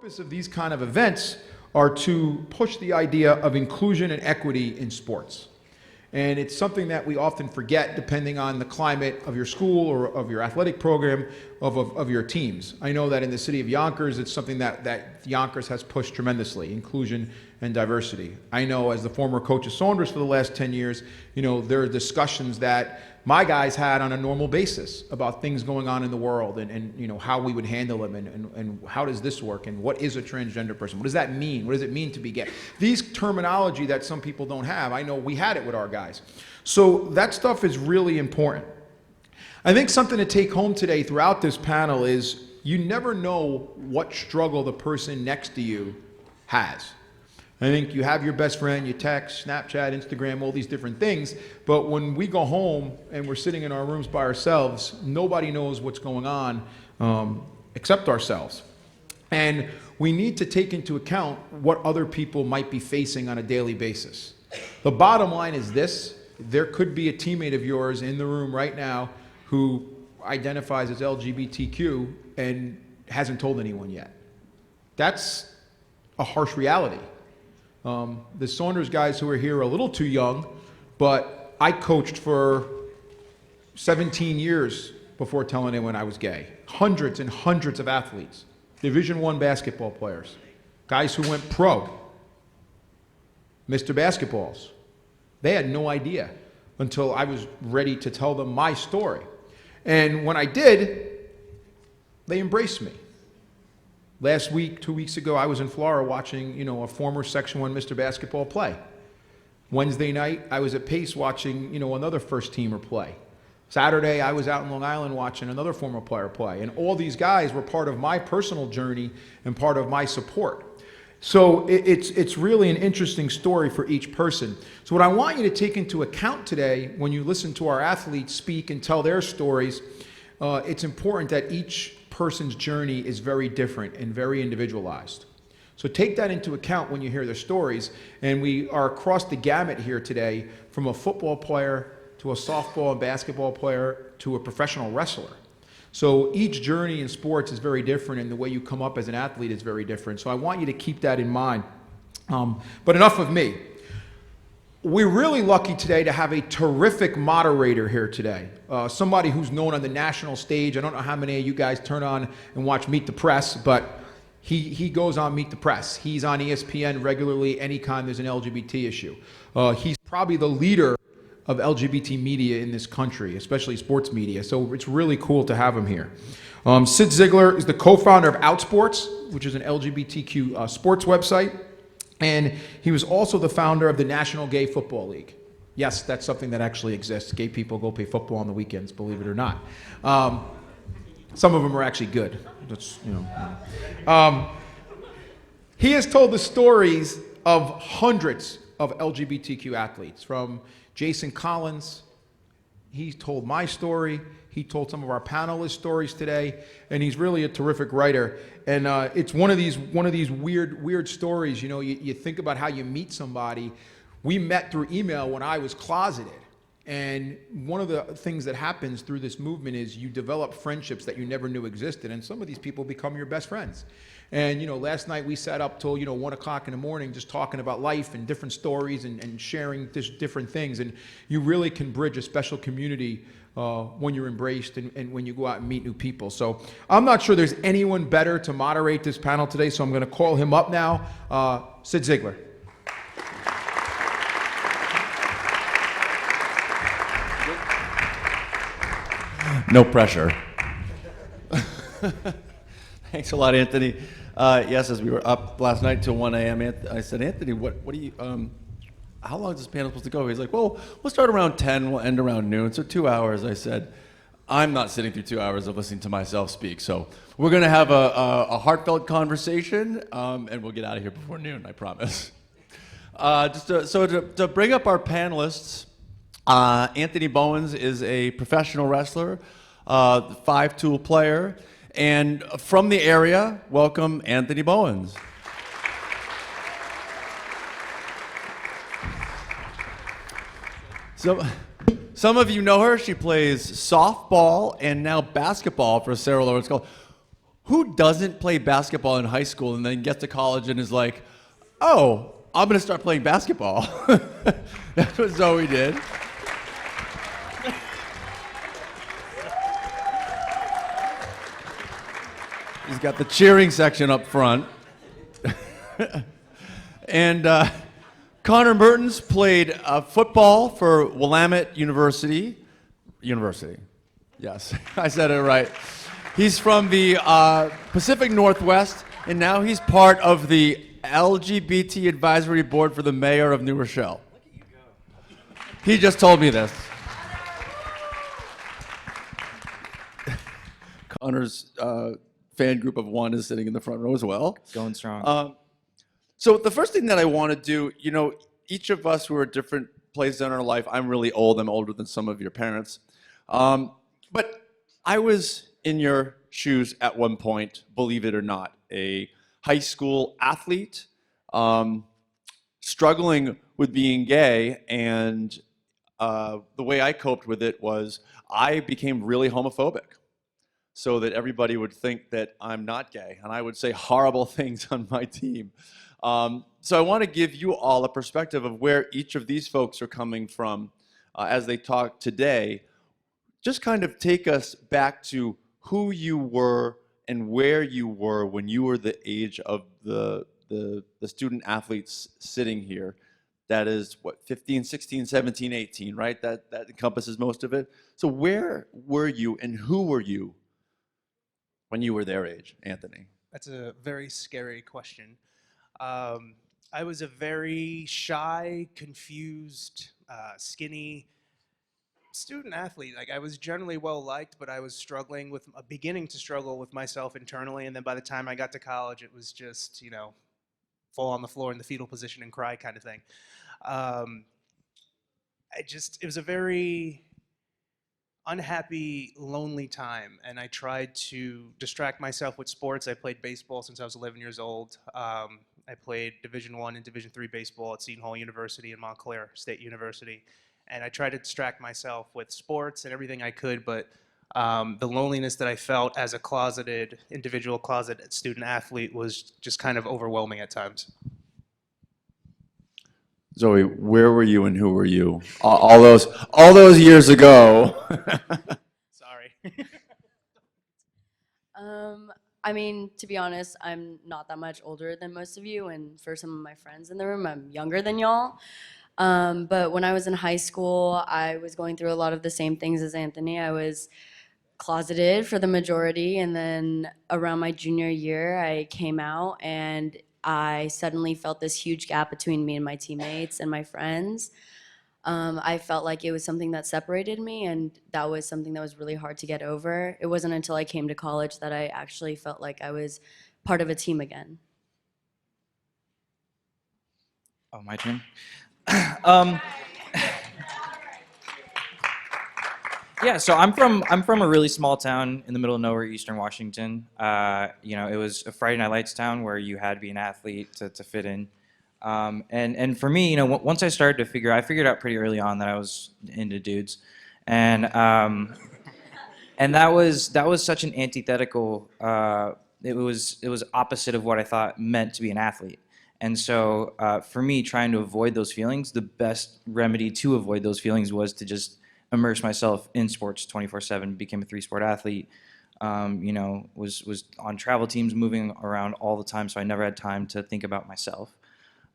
purpose of these kind of events are to push the idea of inclusion and equity in sports. And it's something that we often forget depending on the climate of your school or of your athletic program, of your teams. I know that in the city of Yonkers, it's something that Yonkers has pushed tremendously, inclusion and diversity. I know as the former coach of Saunders for the last 10 years, there are discussions that my guys had on a normal basis about things going on in the world and how we would handle them and how does this work and what is a transgender person? What does that mean? What does it mean to be gay? These terminology that some people don't have, I know we had it with our guys. So that stuff is really important. I think something to take home today throughout this panel is you never know what struggle the person next to you has. I think you have your best friend, you text, Snapchat, Instagram, all these different things, but when we go home and we're sitting in our rooms by ourselves, nobody knows what's going on except ourselves. And we need to take into account what other people might be facing on a daily basis. The bottom line is this: there could be a teammate of yours in the room right now who identifies as LGBTQ and hasn't told anyone yet. That's a harsh reality. The Saunders guys who are here are a little too young, but I coached for 17 years before telling anyone I was gay. Hundreds and hundreds of athletes, Division I basketball players, guys who went pro, Mr. Basketballs. They had no idea until I was ready to tell them my story. And when I did, they embraced me. Last week, 2 weeks ago, I was in Florida watching, a former Section 1 Mr. Basketball play. Wednesday night, I was at Pace watching, another first-teamer play. Saturday, I was out in Long Island watching another former player play. And all these guys were part of my personal journey and part of my support. So it's really an interesting story for each person. So what I want you to take into account today when you listen to our athletes speak and tell their stories, it's important that each person's journey is very different and very individualized. So take that into account when you hear their stories. And we are across the gamut here today, from a football player to a softball and basketball player to a professional wrestler. So each journey in sports is very different, and the way you come up as an athlete is very different. So I want you to keep that in mind. But enough of me. We're really lucky today to have a terrific moderator here today. Somebody who's known on the national stage. I don't know how many of you guys turn on and watch Meet the Press, but he goes on Meet the Press. He's on ESPN regularly anytime there's an LGBT issue. He's probably the leader of LGBT media in this country, especially sports media. So it's really cool to have him here. Sid Ziggler is the co-founder of Outsports, which is an LGBTQ sports website. And he was also the founder of the National Gay Football League. Yes, that's something that actually exists. Gay people go play football on the weekends, believe it or not. Some of them are actually good. That's, he has told the stories of hundreds of LGBTQ athletes, from Jason Collins. He told my story. He told some of our panelists' stories today, and he's really a terrific writer. And it's one of these weird stories. You think about how you meet somebody. We met through email when I was closeted. And one of the things that happens through this movement is you develop friendships that you never knew existed, and some of these people become your best friends. And last night we sat up till 1 o'clock in the morning just talking about life and different stories and sharing different things. And you really can bridge a special community when you're embraced and when you go out and meet new people. So I'm not sure there's anyone better to moderate this panel today, so I'm going to call him up now. Sid Ziggler. No pressure. Thanks a lot, Anthony. Yes, as we were up last night till 1 a.m., I said, Anthony, what do you, how long is this panel supposed to go? He's like, well, we'll start around 10, we'll end around noon, so 2 hours. I said, I'm not sitting through 2 hours of listening to myself speak, so we're going to have a heartfelt conversation, and we'll get out of here before noon, I promise. To bring up our panelists, Anthony Bowens is a professional wrestler, 5-tool player, and from the area, welcome Anthony Bowens. So, some of you know her. She plays softball and now basketball for Sarah Lawrence College. Who doesn't play basketball in high school and then gets to college and is like, oh, I'm going to start playing basketball? That's what Zoe did. He's got the cheering section up front. And Connor Mertens played football for Willamette University. Yes, I said it right. He's from the Pacific Northwest, and now he's part of the LGBT advisory board for the mayor of New Rochelle. He just told me this. Connor's fan group of one is sitting in the front row as well. Going strong. So the first thing that I want to do, you know, each of us who are at different places in our life, I'm really old, I'm older than some of your parents. But I was in your shoes at one point, believe it or not, a high school athlete, struggling with being gay, and the way I coped with it was I became really homophobic so that everybody would think that I'm not gay, and I would say horrible things on my team. So I want to give you all a perspective of where each of these folks are coming from as they talk today. Just kind of take us back to who you were and where you were when you were the age of the student athletes sitting here. That is, what, 15, 16, 17, 18, right? That encompasses most of it. So where were you and who were you when you were their age, Anthony? That's a very scary question. I was a very shy, confused, skinny student athlete. Like, I was generally well liked, but I was beginning to struggle with myself internally. And then by the time I got to college, it was just, you know, fall on the floor in the fetal position and cry kind of thing. It was a very unhappy, lonely time, and I tried to distract myself with sports. I played baseball since I was 11 years old. I played Division I and Division III baseball at Seton Hall University and Montclair State University, and I tried to distract myself with sports and everything I could, but the loneliness that I felt as a closeted student athlete was just kind of overwhelming at times. Zoe, where were you and who were you? All those years ago. Sorry. I mean, to be honest, I'm not that much older than most of you, and for some of my friends in the room, I'm younger than y'all. But when I was in high school, I was going through a lot of the same things as Anthony. I was closeted for the majority, and then around my junior year, I came out, and I suddenly felt this huge gap between me and my teammates and my friends. I felt like it was something that separated me, and that was something that was really hard to get over. It wasn't until I came to college that I actually felt like I was part of a team again. Oh, my turn? Yeah, so I'm from a really small town in the middle of nowhere, Eastern Washington. You know, it was a Friday Night Lights town where you had to be an athlete to fit in. And for me, you know, once I started to I figured out pretty early on that I was into dudes, and that was such an antithetical. It was opposite of what I thought meant to be an athlete. And so for me, trying to avoid those feelings, the best remedy to avoid those feelings was to just immerse myself in sports 24/7. Became a 3-sport athlete. You know, was on travel teams, moving around all the time, so I never had time to think about myself.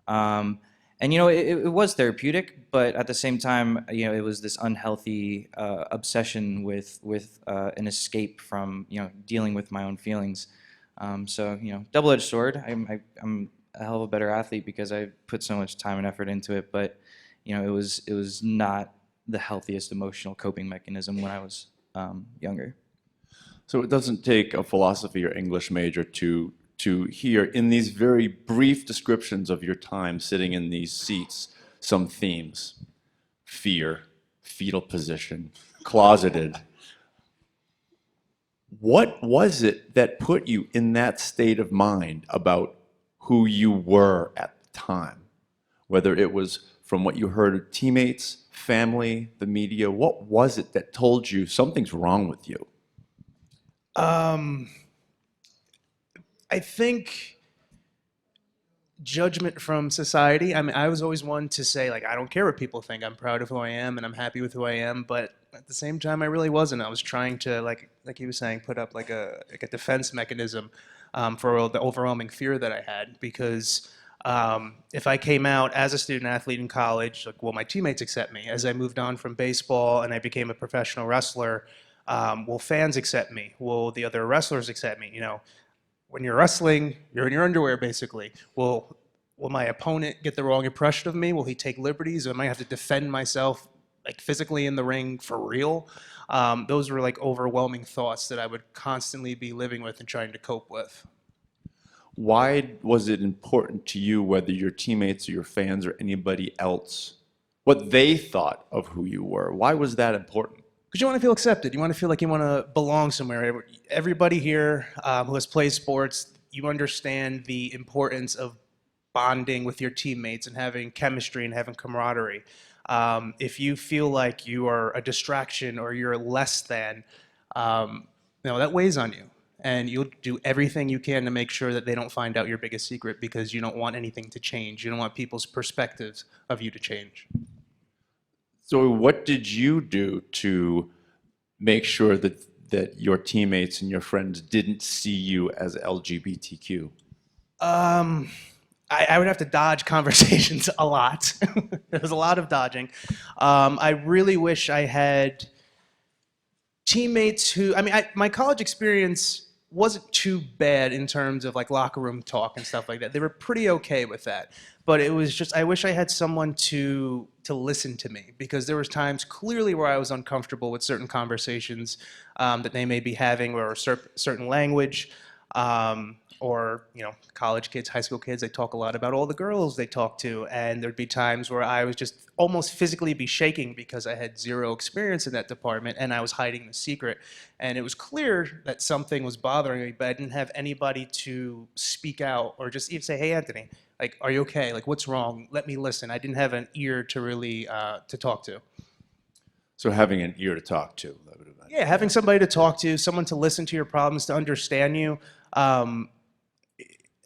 And you know, it was therapeutic, but at the same time, you know, it was this unhealthy obsession with an escape from, you know, dealing with my own feelings. So you know, double-edged sword. I'm a hell of a better athlete because I put so much time and effort into it, but you know, it was not the healthiest emotional coping mechanism when I was younger. So it doesn't take a philosophy or English major to hear in these very brief descriptions of your time sitting in these seats some themes: fear, fetal position, closeted. What was it that put you in that state of mind about who you were at the time? Whether it was from what you heard of teammates, family, the media, what was it that told you something's wrong with you? I think judgment from society. I mean, I was always one to say, like, I don't care what people think. I'm proud of who I am and I'm happy with who I am. But at the same time, I really wasn't. I was trying to, like he was saying, put up like a defense mechanism for the overwhelming fear that I had. Because if I came out as a student athlete in college, like, will my teammates accept me? As I moved on from baseball and I became a professional wrestler, will fans accept me? Will the other wrestlers accept me? You know, when you're wrestling, you're in your underwear basically. Will my opponent get the wrong impression of me? Will he take liberties? Or am I have to defend myself like physically in the ring for real? Those were like overwhelming thoughts that I would constantly be living with and trying to cope with. Why was it important to you, whether your teammates or your fans or anybody else, what they thought of who you were? Why was that important? Because you want to feel accepted. You want to feel like you want to belong somewhere. Everybody here who has played sports, you understand the importance of bonding with your teammates and having chemistry and having camaraderie. If you feel like you are a distraction or you're less than, that weighs on you. And you'll do everything you can to make sure that they don't find out your biggest secret because you don't want anything to change. You don't want people's perspectives of you to change. So what did you do to make sure that your teammates and your friends didn't see you as LGBTQ? I would have to dodge conversations a lot. There was a lot of dodging. I really wish I had teammates who, my college experience wasn't too bad in terms of like locker room talk and stuff like that. They were pretty okay with that. But it was just, I wish I had someone to listen to me, because there was times clearly where I was uncomfortable with certain conversations that they may be having, or certain language, or college kids, high school kids, they talk a lot about all the girls they talk to, and there'd be times where I was just almost physically be shaking because I had zero experience in that department and I was hiding the secret. And it was clear that something was bothering me, but I didn't have anybody to speak out or just even say, hey, Anthony, like, are you okay? Like, what's wrong? Let me listen. I didn't have an ear to really to talk to. So having an ear to talk to. That would have been, yeah, having somebody to talk to, someone to listen to your problems, to understand you.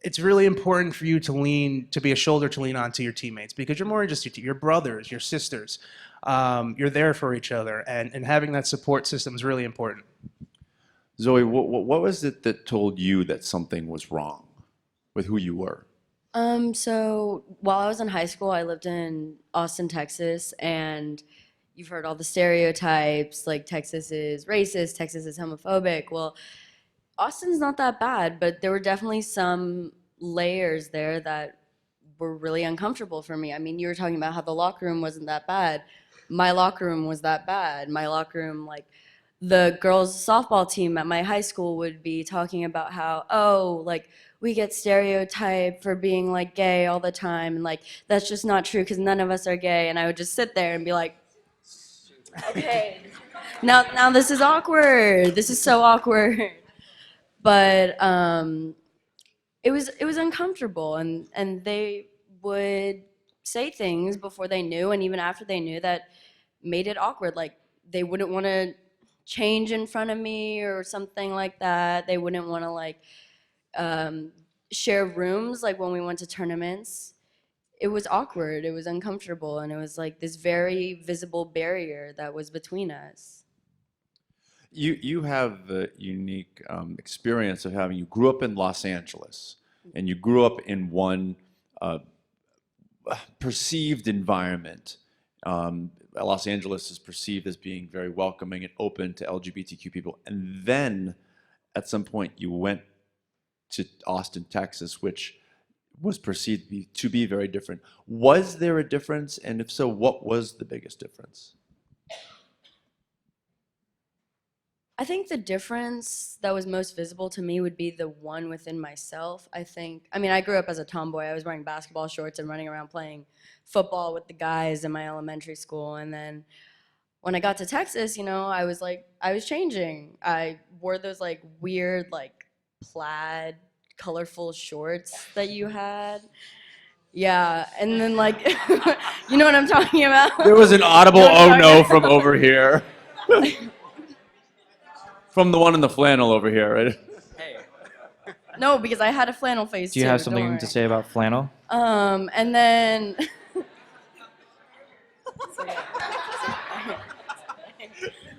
It's really important for you to be a shoulder to lean on to your teammates, because you're more just your brothers, your sisters. You're there for each other, and having that support system is really important. Zoe, what was it that told you that something was wrong with who you were? So while I was in high school, I lived in Austin, Texas, and you've heard all the stereotypes, like Texas is racist, Texas is homophobic. Well, Austin's not that bad, but there were definitely some layers there that were really uncomfortable for me. I mean, you were talking about how the locker room wasn't that bad. My locker room was that bad. My locker room, like, the girls' softball team at my high school would be talking about how, oh, like, we get stereotyped for being, like, gay all the time, and, like, that's just not true because none of us are gay. And I would just sit there and be like, okay, now this is awkward. This is so awkward. But it was uncomfortable, and they would say things before they knew, and even after they knew, that made it awkward. Like, they wouldn't want to change in front of me or something like that. They wouldn't want to, like, share rooms, like when we went to tournaments. It was awkward, it was uncomfortable, and it was like this very visible barrier that was between us. You have the unique experience of you grew up in Los Angeles, and you grew up in one perceived environment. Los Angeles is perceived as being very welcoming and open to LGBTQ people. And then at some point you went to Austin, Texas, which was perceived to be very different. Was there a difference? And if so, what was the biggest difference? I think the difference that was most visible to me would be the one within myself. I grew up as a tomboy. I was wearing basketball shorts and running around playing football with the guys in my elementary school. And then when I got to Texas, I was changing. I wore those like weird, like plaid, colorful shorts that you had. Yeah, and then like, you know what I'm talking about? There was an audible oh no from over here. From the one in the flannel over here, right? Hey, No, because I had a flannel face Do you too, have don't something worry. to say about flannel? And then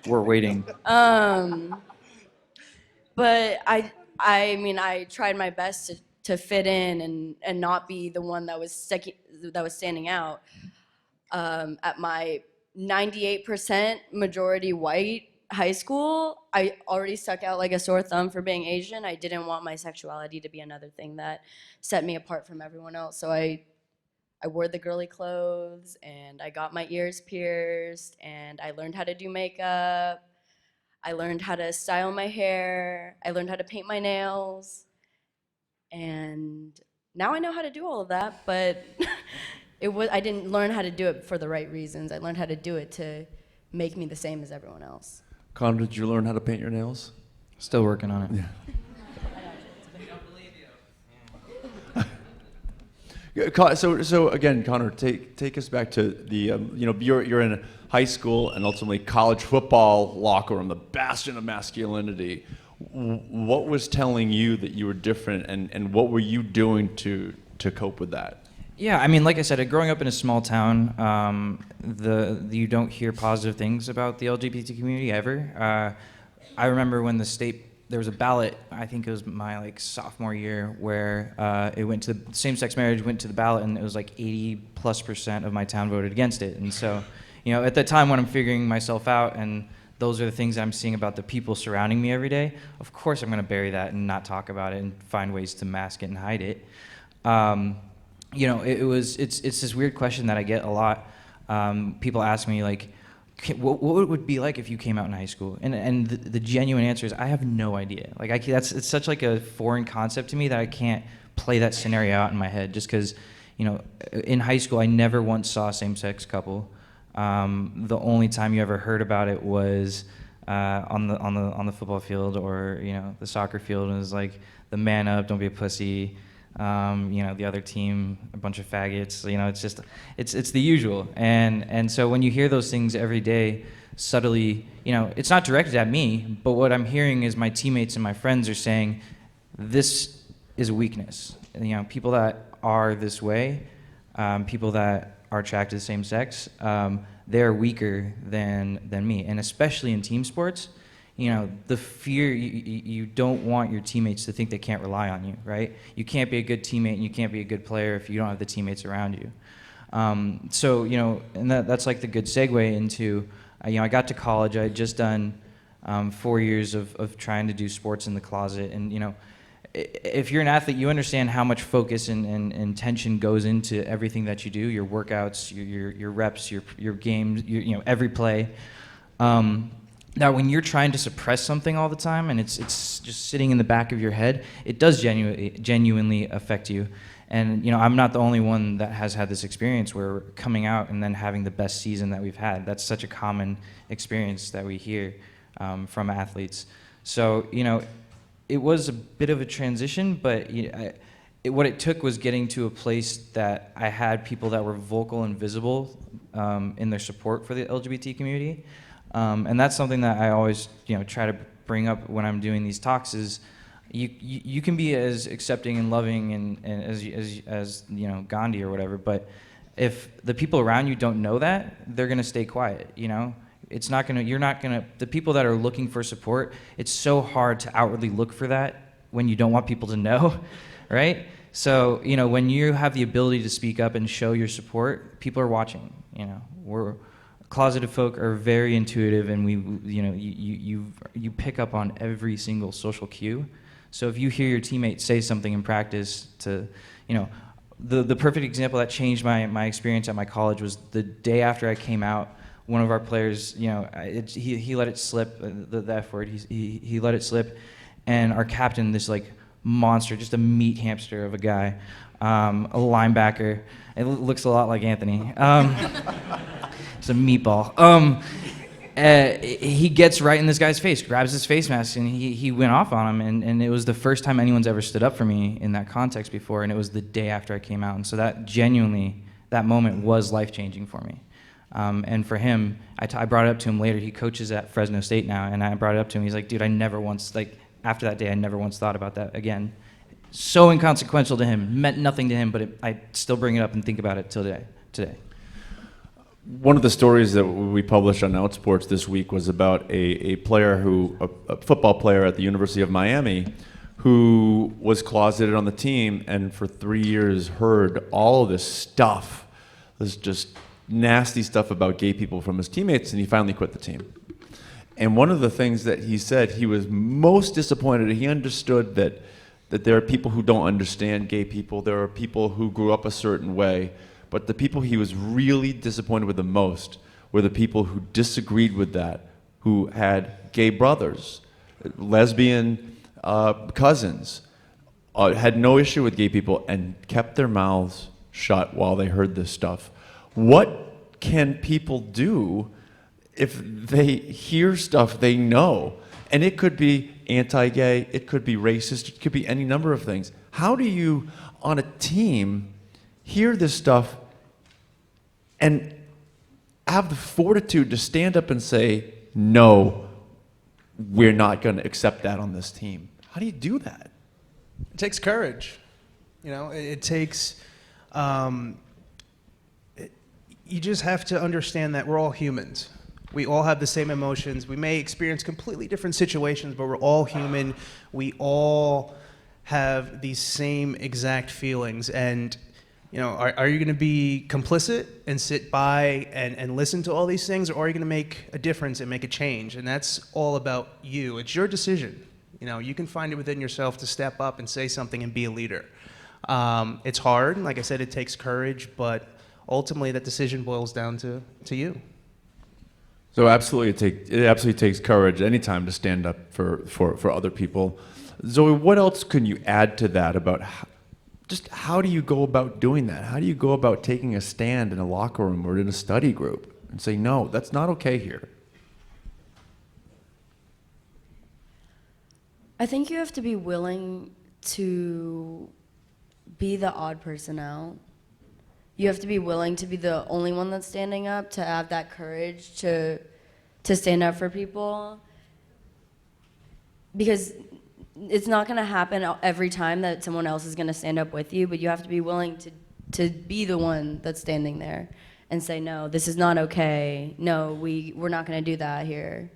We're waiting. but I mean I tried my best to fit in and not be the one that was standing out. At my 98% majority white high school, I already stuck out like a sore thumb for being Asian. I didn't want my sexuality to be another thing that set me apart from everyone else. So I wore the girly clothes and I got my ears pierced and I learned how to do makeup. I learned how to style my hair. I learned how to paint my nails. And now I know how to do all of that, but I didn't learn how to do it for the right reasons. I learned how to do it to make me the same as everyone else. Connor, did you learn how to paint your nails? Still working on it. Yeah. So again, Connor, take us back to the you're in high school and ultimately college football locker room, the bastion of masculinity. What was telling you that you were different, and what were you doing to cope with that? Yeah, I mean, like I said, growing up in a small town, you don't hear positive things about the LGBT community ever. I remember when there was a ballot, I think it was my sophomore year, where it went to same-sex marriage went to the ballot, and it was 80+% of my town voted against it. And so, at that time when I'm figuring myself out, and those are the things that I'm seeing about the people surrounding me every day, of course I'm going to bury that and not talk about it and find ways to mask it and hide it. It's this weird question that I get a lot. People ask me what would it be like if you came out in high school? And the genuine answer is I have no idea. It's such a foreign concept to me that I can't play that scenario out in my head. Just because, in high school I never once saw a same-sex couple. The only time you ever heard about it was on the football field or the soccer field. And it was the man up, don't be a pussy. The other team, a bunch of faggots. It's the usual. And so when you hear those things every day, subtly, it's not directed at me, but what I'm hearing is my teammates and my friends are saying, this is a weakness. People that are this way, people that are attracted to the same sex, they're weaker than me. And especially in team sports, the fear, you don't want your teammates to think they can't rely on you, right? You can't be a good teammate and you can't be a good player if you don't have the teammates around you. And that's the good segue into, I got to college. I had just done 4 years of trying to do sports in the closet. And, if you're an athlete, you understand how much focus and intention goes into everything that you do, your workouts, your reps, your games, every play. Now, when you're trying to suppress something all the time and it's just sitting in the back of your head, it does genuinely affect you. And I'm not the only one that has had this experience where we're coming out and then having the best season that we've had. That's such a common experience that we hear from athletes. So it was a bit of a transition, but what it took was getting to a place that I had people that were vocal and visible in their support for the LGBT community. And that's something that I always, try to bring up when I'm doing these talks is you can be as accepting and loving and as Gandhi or whatever, but if the people around you don't know that, they're gonna stay quiet. The people that are looking for support, it's so hard to outwardly look for that when you don't want people to know, right? So when you have the ability to speak up and show your support, people are watching. Closeted folk are very intuitive, and you pick up on every single social cue. So if you hear your teammate say something in practice the perfect example that changed my experience at my college was the day after I came out, one of our players, he let it slip, the F word, he let it slip, and our captain, this monster, just a meat hamster of a guy, a linebacker, it looks a lot like Anthony. It's a meatball. He gets right in this guy's face, grabs his face mask, and he went off on him. And it was the first time anyone's ever stood up for me in that context before, and it was the day after I came out. And so that moment was life-changing for me. And for him, I brought it up to him later. He coaches at Fresno State now, and I brought it up to him. He's like, dude, after that day, I never once thought about that again. so inconsequential to him, meant nothing to him, but I still bring it up and think about it till today. One of the stories that we published on Outsports this week was about a player a football player at the University of Miami who was closeted on the team and for 3 years heard all of this stuff, this just nasty stuff about gay people from his teammates, and he finally quit the team. And one of the things that he said, he was most disappointed. He understood that there are people who don't understand gay people. There are people who grew up a certain way. But the people he was really disappointed with the most were the people who disagreed with that, who had gay brothers, lesbian cousins, had no issue with gay people and kept their mouths shut while they heard this stuff. What can people do if they hear stuff they know? And it could be anti-gay, it could be racist, it could be any number of things. How do you, on a team, hear this stuff and have the fortitude to stand up and say, no, we're not going to accept that on this team? How do you do that? It takes courage. You know, it takes, you just have to understand that we're all humans. We all have the same emotions. We may experience completely different situations, but we're all human. We all have these same exact feelings. And, you know, are you going to be complicit and sit by and listen to all these things, or are you going to make a difference and make a change? And that's all about you. It's your decision. You know, you can find it within yourself to step up and say something and be a leader. It's hard. Like I said, it takes courage, but ultimately that decision boils down to you. So absolutely, it absolutely takes courage anytime to stand up for other people. Zoe, what else can you add to that about how do you go about doing that? How do you go about taking a stand in a locker room or in a study group and say, no, that's not okay here? I think you have to be willing to be the odd person out. You have to be willing to be the only one that's standing up, to have that courage to stand up for people. Because it's not going to happen every time that someone else is going to stand up with you, but you have to be willing to be the one that's standing there and say, no, this is not okay. No, we're not going to do that here.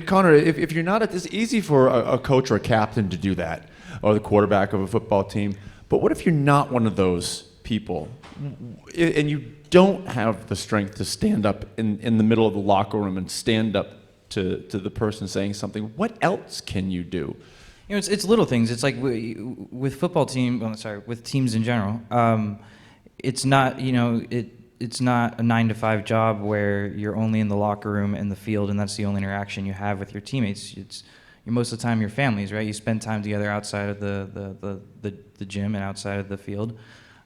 Connor, if you're not it's easy for a coach or a captain to do that, or the quarterback of a football team. But what if you're not one of those people, and you don't have the strength to stand up in the middle of the locker room and stand up to the person saying something? What else can you do? You know, it's little things. It's like with football team. Well, sorry, with teams in general. It's not, you know, it's not a 9-to-5 job where you're only in the locker room and the field, and that's the only interaction you have with your teammates. Most of the time your families, right? You spend time together outside of the gym and outside of the field.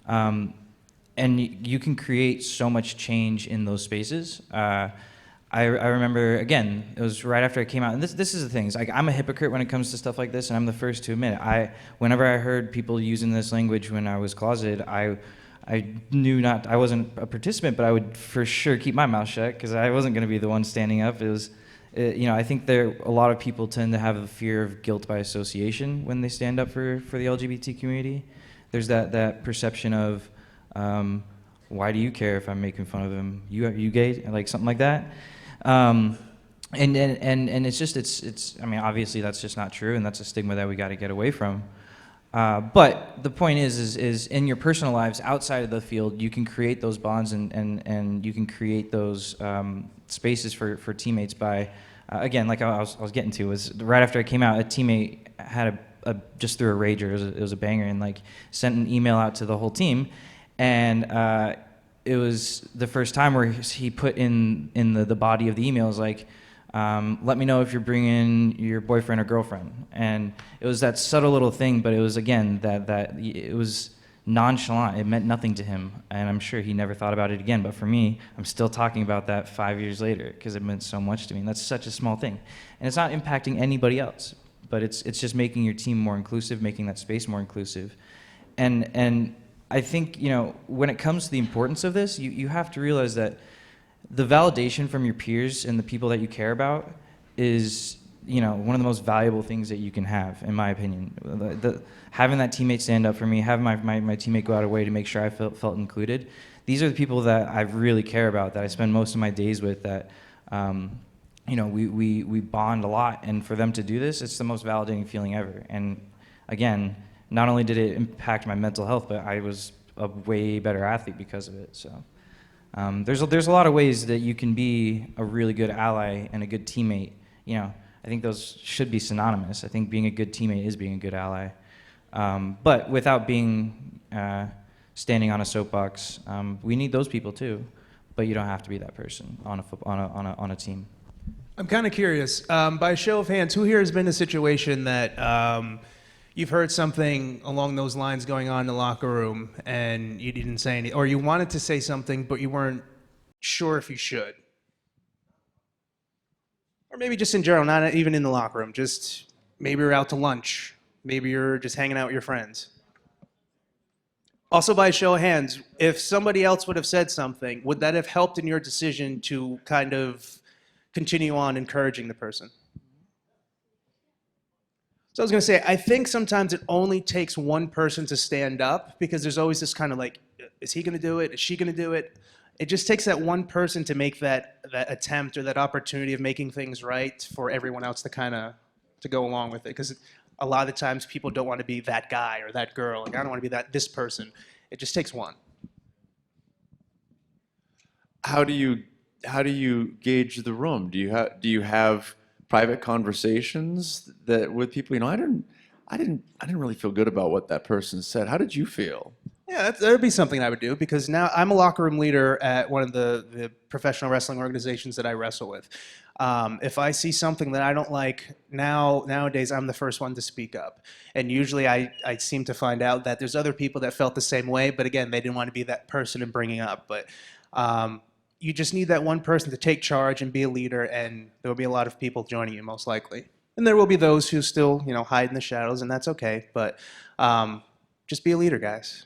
And you can create so much change in those spaces. I remember, again, it was right after I came out, and this is the thing, like, I'm a hypocrite when it comes to stuff like this, and I'm the first to admit it. Whenever I heard people using this language when I was closeted, I wasn't a participant, but I would for sure keep my mouth shut, because I wasn't going to be the one standing up. I think a lot of people tend to have a fear of guilt by association when they stand up for the LGBT community. There's that perception of, why do you care if I'm making fun of him? You gay? Like something like that. And it's I mean, obviously that's just not true, and that's a stigma that we got to get away from. But the point is in your personal lives outside of the field, you can create those bonds and you can create those spaces for teammates by, again, like I was getting to, was right after I came out, a teammate had just threw a rager, it was a banger, and like sent an email out to the whole team, and it was the first time where he put in the body of the emails, like, let me know if you're bringing your boyfriend or girlfriend. And it was that subtle little thing, but it was, again, that it was nonchalant. It meant nothing to him, and I'm sure he never thought about it again. But for me, I'm still talking about that 5 years later because it meant so much to me. And that's such a small thing, and it's not impacting anybody else, but it's just making your team more inclusive, making that space more inclusive. And I think, you know, when it comes to the importance of this, you have to realize that the validation from your peers and the people that you care about is one of the most valuable things that you can have, in my opinion. Having that teammate stand up for me, having my teammate go out of way to make sure I felt included. These are the people that I really care about, that I spend most of my days with, that we bond a lot. And for them to do this, it's the most validating feeling ever. And again, not only did it impact my mental health, but I was a way better athlete because of it. So there's a lot of ways that you can be a really good ally and a good teammate. I think those should be synonymous. I think being a good teammate is being a good ally. But without being standing on a soapbox, we need those people too. But you don't have to be that person on a team. I'm kind of curious. By a show of hands, who here has been in a situation that you've heard something along those lines going on in the locker room and you didn't say anything, or you wanted to say something but you weren't sure if you should? Or maybe just in general, not even in the locker room, just maybe you're out to lunch, maybe you're just hanging out with your friends. Also, by a show of hands, if somebody else would have said something, would that have helped in your decision to kind of continue on encouraging the person? So I was going to say, I think sometimes it only takes one person to stand up, because there's always this kind of like, is he going to do it? Is she going to do it? It just takes that one person to make that attempt or that opportunity of making things right for everyone else to kind of to go along with it. Because a lot of the times people don't want to be that guy or that girl. Like, I don't want to be this person. It just takes one. How do you gauge the room? Do you have private conversations with people? I didn't really feel good about what that person said. How did you feel? Yeah, that would be something I would do, because now I'm a locker room leader at one of the professional wrestling organizations that I wrestle with. If I see something that I don't like, nowadays I'm the first one to speak up. And usually I seem to find out that there's other people that felt the same way, but again, they didn't want to be that person and bringing up. But you just need that one person to take charge and be a leader, and there will be a lot of people joining you, most likely. And there will be those who still, hide in the shadows, and that's okay. But just be a leader, guys.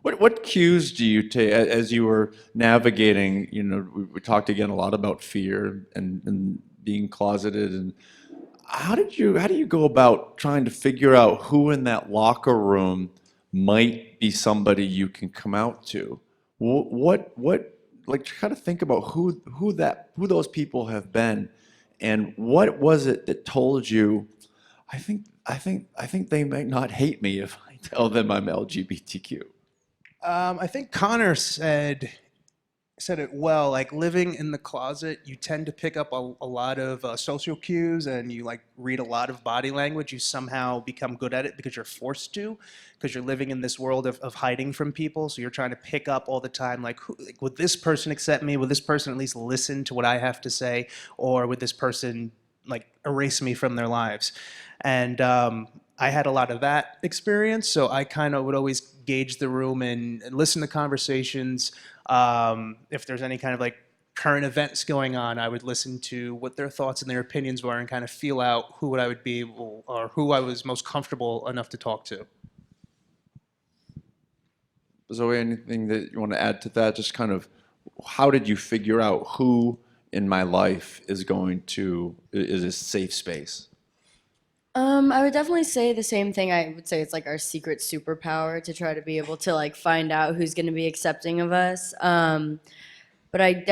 What cues do you take as you were navigating? We talked again a lot about fear and being closeted, and how do you go about trying to figure out who in that locker room might be somebody you can come out to? What like, try to think about who those people have been, and what was it that told you, I think they might not hate me if I tell them I'm LGBTQ. I think Connor said it well. Like, living in the closet, you tend to pick up a lot of social cues, and you read a lot of body language. You somehow become good at it because you're forced to, because you're living in this world of hiding from people. So you're trying to pick up all the time, would this person accept me? Would this person at least listen to what I have to say? Or would this person erase me from their lives? And I had a lot of that experience, so I kind of would always gauge the room and listen to conversations. If there's any kind of current events going on, I would listen to what their thoughts and their opinions were and kind of feel out who I would be or who I was most comfortable enough to talk to. Zoe, anything that you want to add to that? Just kind of, how did you figure out who in my life is a safe space? I would definitely say the same thing. I would say it's our secret superpower to try to be able to find out who's going to be accepting of us. But I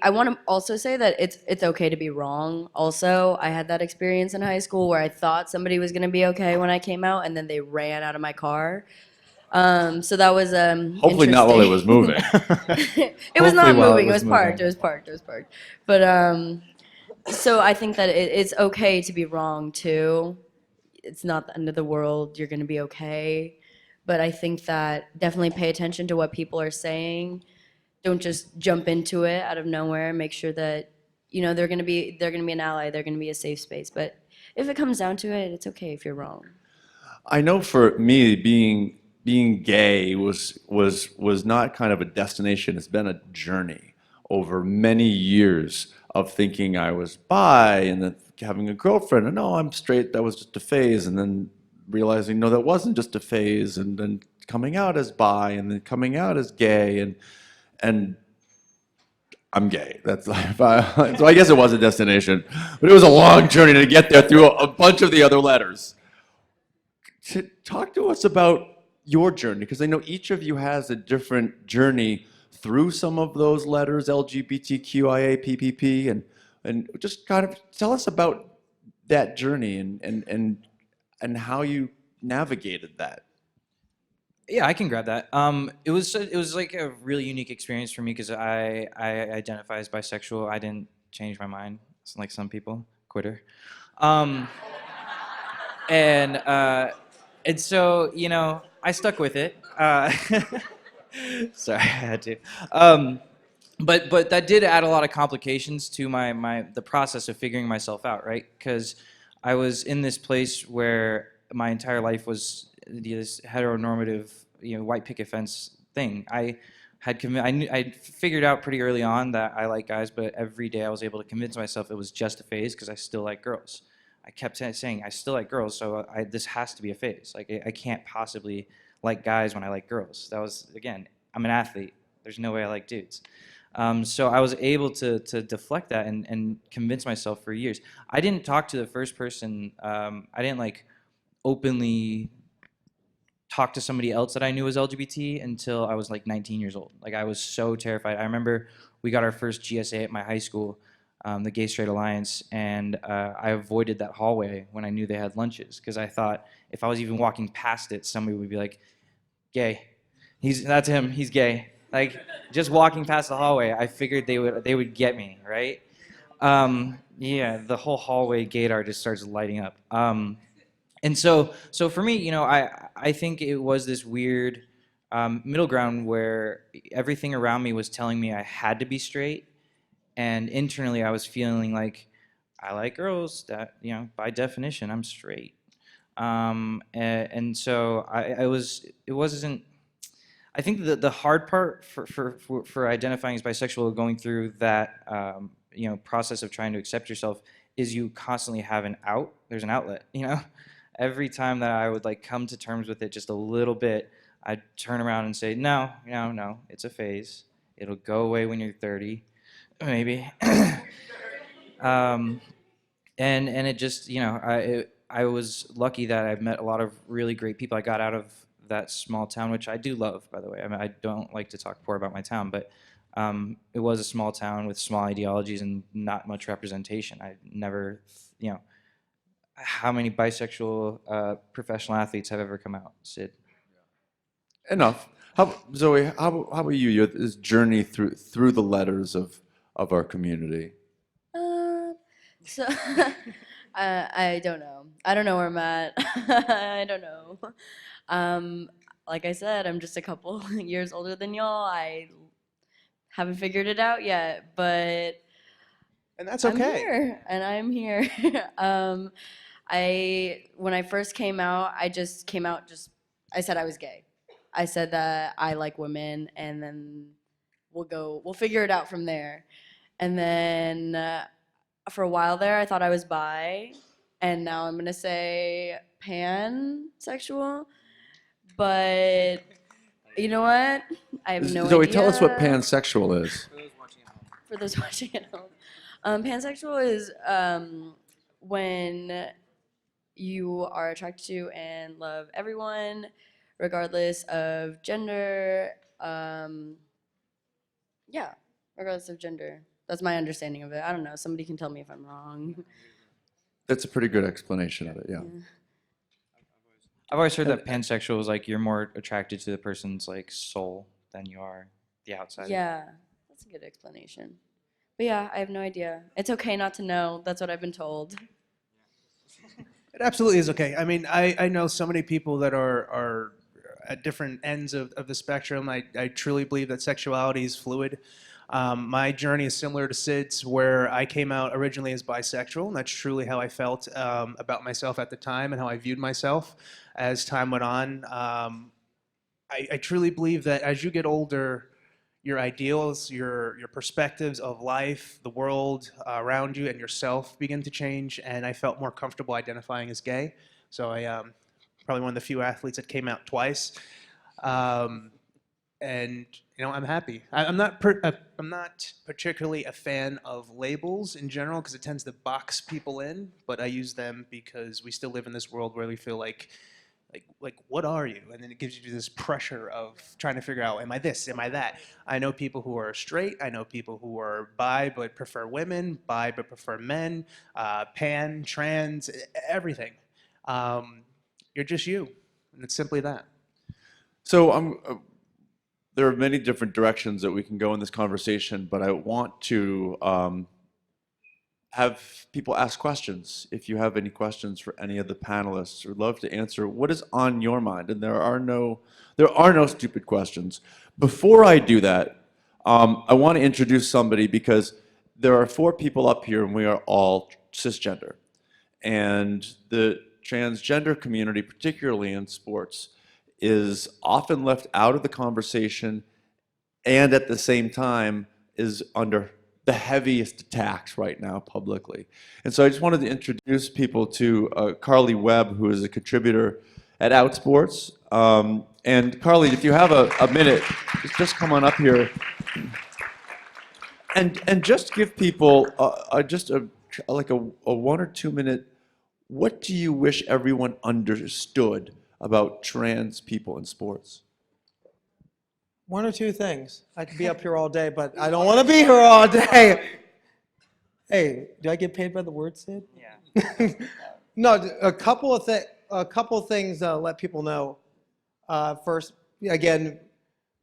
want to also say that it's okay to be wrong. Also, I had that experience in high school where I thought somebody was going to be okay when I came out, and then they ran out of my car. So that was Hopefully not while it was moving. It was not Hopefully while moving. it was It was parked. But so I think that it's okay to be wrong too. It's not the end of the world. You're going to be okay. But I think that definitely pay attention to what people are saying. Don't just jump into it out of nowhere. Make sure that they're going to be an ally. They're going to be a safe space. But if it comes down to it, it's okay if you're wrong. I know for me, being gay was not kind of a destination. It's been a journey over many years of thinking I was bi, and then having a girlfriend, and no, I'm straight, that was just a phase, and then realizing, no, that wasn't just a phase, and then coming out as bi, and then coming out as gay, and I'm gay. That's like, so I guess it was a destination, but it was a long journey to get there through a bunch of the other letters. Talk to us about your journey, because I know each of you has a different journey through some of those letters, LGBTQIA, PPP, and just kind of tell us about that journey and how you navigated that. Yeah, I can grab that. It was like a really unique experience for me because I identify as bisexual. I didn't change my mind, it's like some people, quitter. Um, and so I stuck with it. Sorry, I had to. But that did add a lot of complications to the process of figuring myself out, right? Because I was in this place where my entire life was this heteronormative, white picket fence thing. I figured out pretty early on that I like guys, but every day I was able to convince myself it was just a phase because I still like girls. I kept saying I still like girls, so this has to be a phase. Like I can't possibly like guys when I like girls. That was, again, I'm an athlete. There's no way I like dudes. So I was able to deflect that and convince myself for years. I didn't talk to the first person. I didn't like openly talk to somebody else that I knew was LGBT until I was like 19 years old. Like I was so terrified. I remember we got our first GSA at my high school, the Gay Straight Alliance, and I avoided that hallway when I knew they had lunches because I thought if I was even walking past it, somebody would be like, "Gay, that's him. He's gay." Like just walking past the hallway, I figured they would get me, right? Yeah, the whole hallway gaydar just starts lighting up. And so for me, I think it was this weird middle ground where everything around me was telling me I had to be straight, and internally I was feeling like I like girls. That by definition, I'm straight. And so it wasn't. I think the hard part for identifying as bisexual, going through that process of trying to accept yourself, is you constantly have an out. There's an outlet. Every time that I would like come to terms with it just a little bit, I'd turn around and say, no, it's a phase. It'll go away when you're 30, maybe. And it just I was lucky that I met a lot of really great people. I got out of that small town, which I do love, by the way. I mean, I don't like to talk poor about my town, but it was a small town with small ideologies and not much representation. I never, how many bisexual professional athletes have ever come out, Sid? Enough. Zoe, how about you? Your this journey through the letters of our community. So I don't know. I don't know where I'm at. I don't know. Like I said, I'm just a couple years older than y'all. I haven't figured it out yet, but And that's I'm okay. here, and I'm here. When I first came out, I just came out. I said I was gay. I said that I like women, and then we'll figure it out from there. And then for a while there, I thought I was bi, and now I'm gonna say pansexual. But you know what? I have no Zoe, idea. tell us what pansexual is. For those watching at home, pansexual is when you are attracted to and love everyone, regardless of gender. Yeah, regardless of gender. That's my understanding of it. I don't know. Somebody can tell me if I'm wrong. That's a pretty good explanation of it, yeah. I've always heard that pansexual is like you're more attracted to the person's like soul than you are the outside. Yeah, that's a good explanation. But yeah, I have no idea. It's okay not to know. That's what I've been told. It absolutely is okay. I mean, I know so many people that are at different ends of the spectrum. I truly believe that sexuality is fluid. My journey is similar to Sid's, where I came out originally as bisexual, and that's truly how I felt about myself at the time and how I viewed myself as time went on. I truly believe that as you get older, your ideals, your perspectives of life, the world around you, and yourself begin to change. And I felt more comfortable identifying as gay. So I probably one of the few athletes that came out twice. and I'm happy. I'm not particularly a fan of labels in general because it tends to box people in. But I use them because we still live in this world where we feel like what are you? And then it gives you this pressure of trying to figure out, am I this? Am I that? I know people who are straight. I know people who are bi but prefer women, bi but prefer men, pan, trans, everything. You're just you, and it's simply that. So there are many different directions that we can go in this conversation, but I want to have people ask questions. If you have any questions for any of the panelists, we'd love to answer what is on your mind. And there are no stupid questions. Before I do that, I want to introduce somebody because there are 4 people up here and we are all cisgender. And the transgender community, particularly in sports, is often left out of the conversation and at the same time is under the heaviest attacks right now publicly. And so I just wanted to introduce people to Carly Webb, who is a contributor at Outsports. And Carly, if you have a minute, just come on up here and just give people just a 1 or 2 minute, what do you wish everyone understood about trans people in sports? 1 or 2 things. I could be up here all day, but I don't want to be here all day. Hey, do I get paid by the word, Sid? Yeah. No, a couple of things let people know. First, again,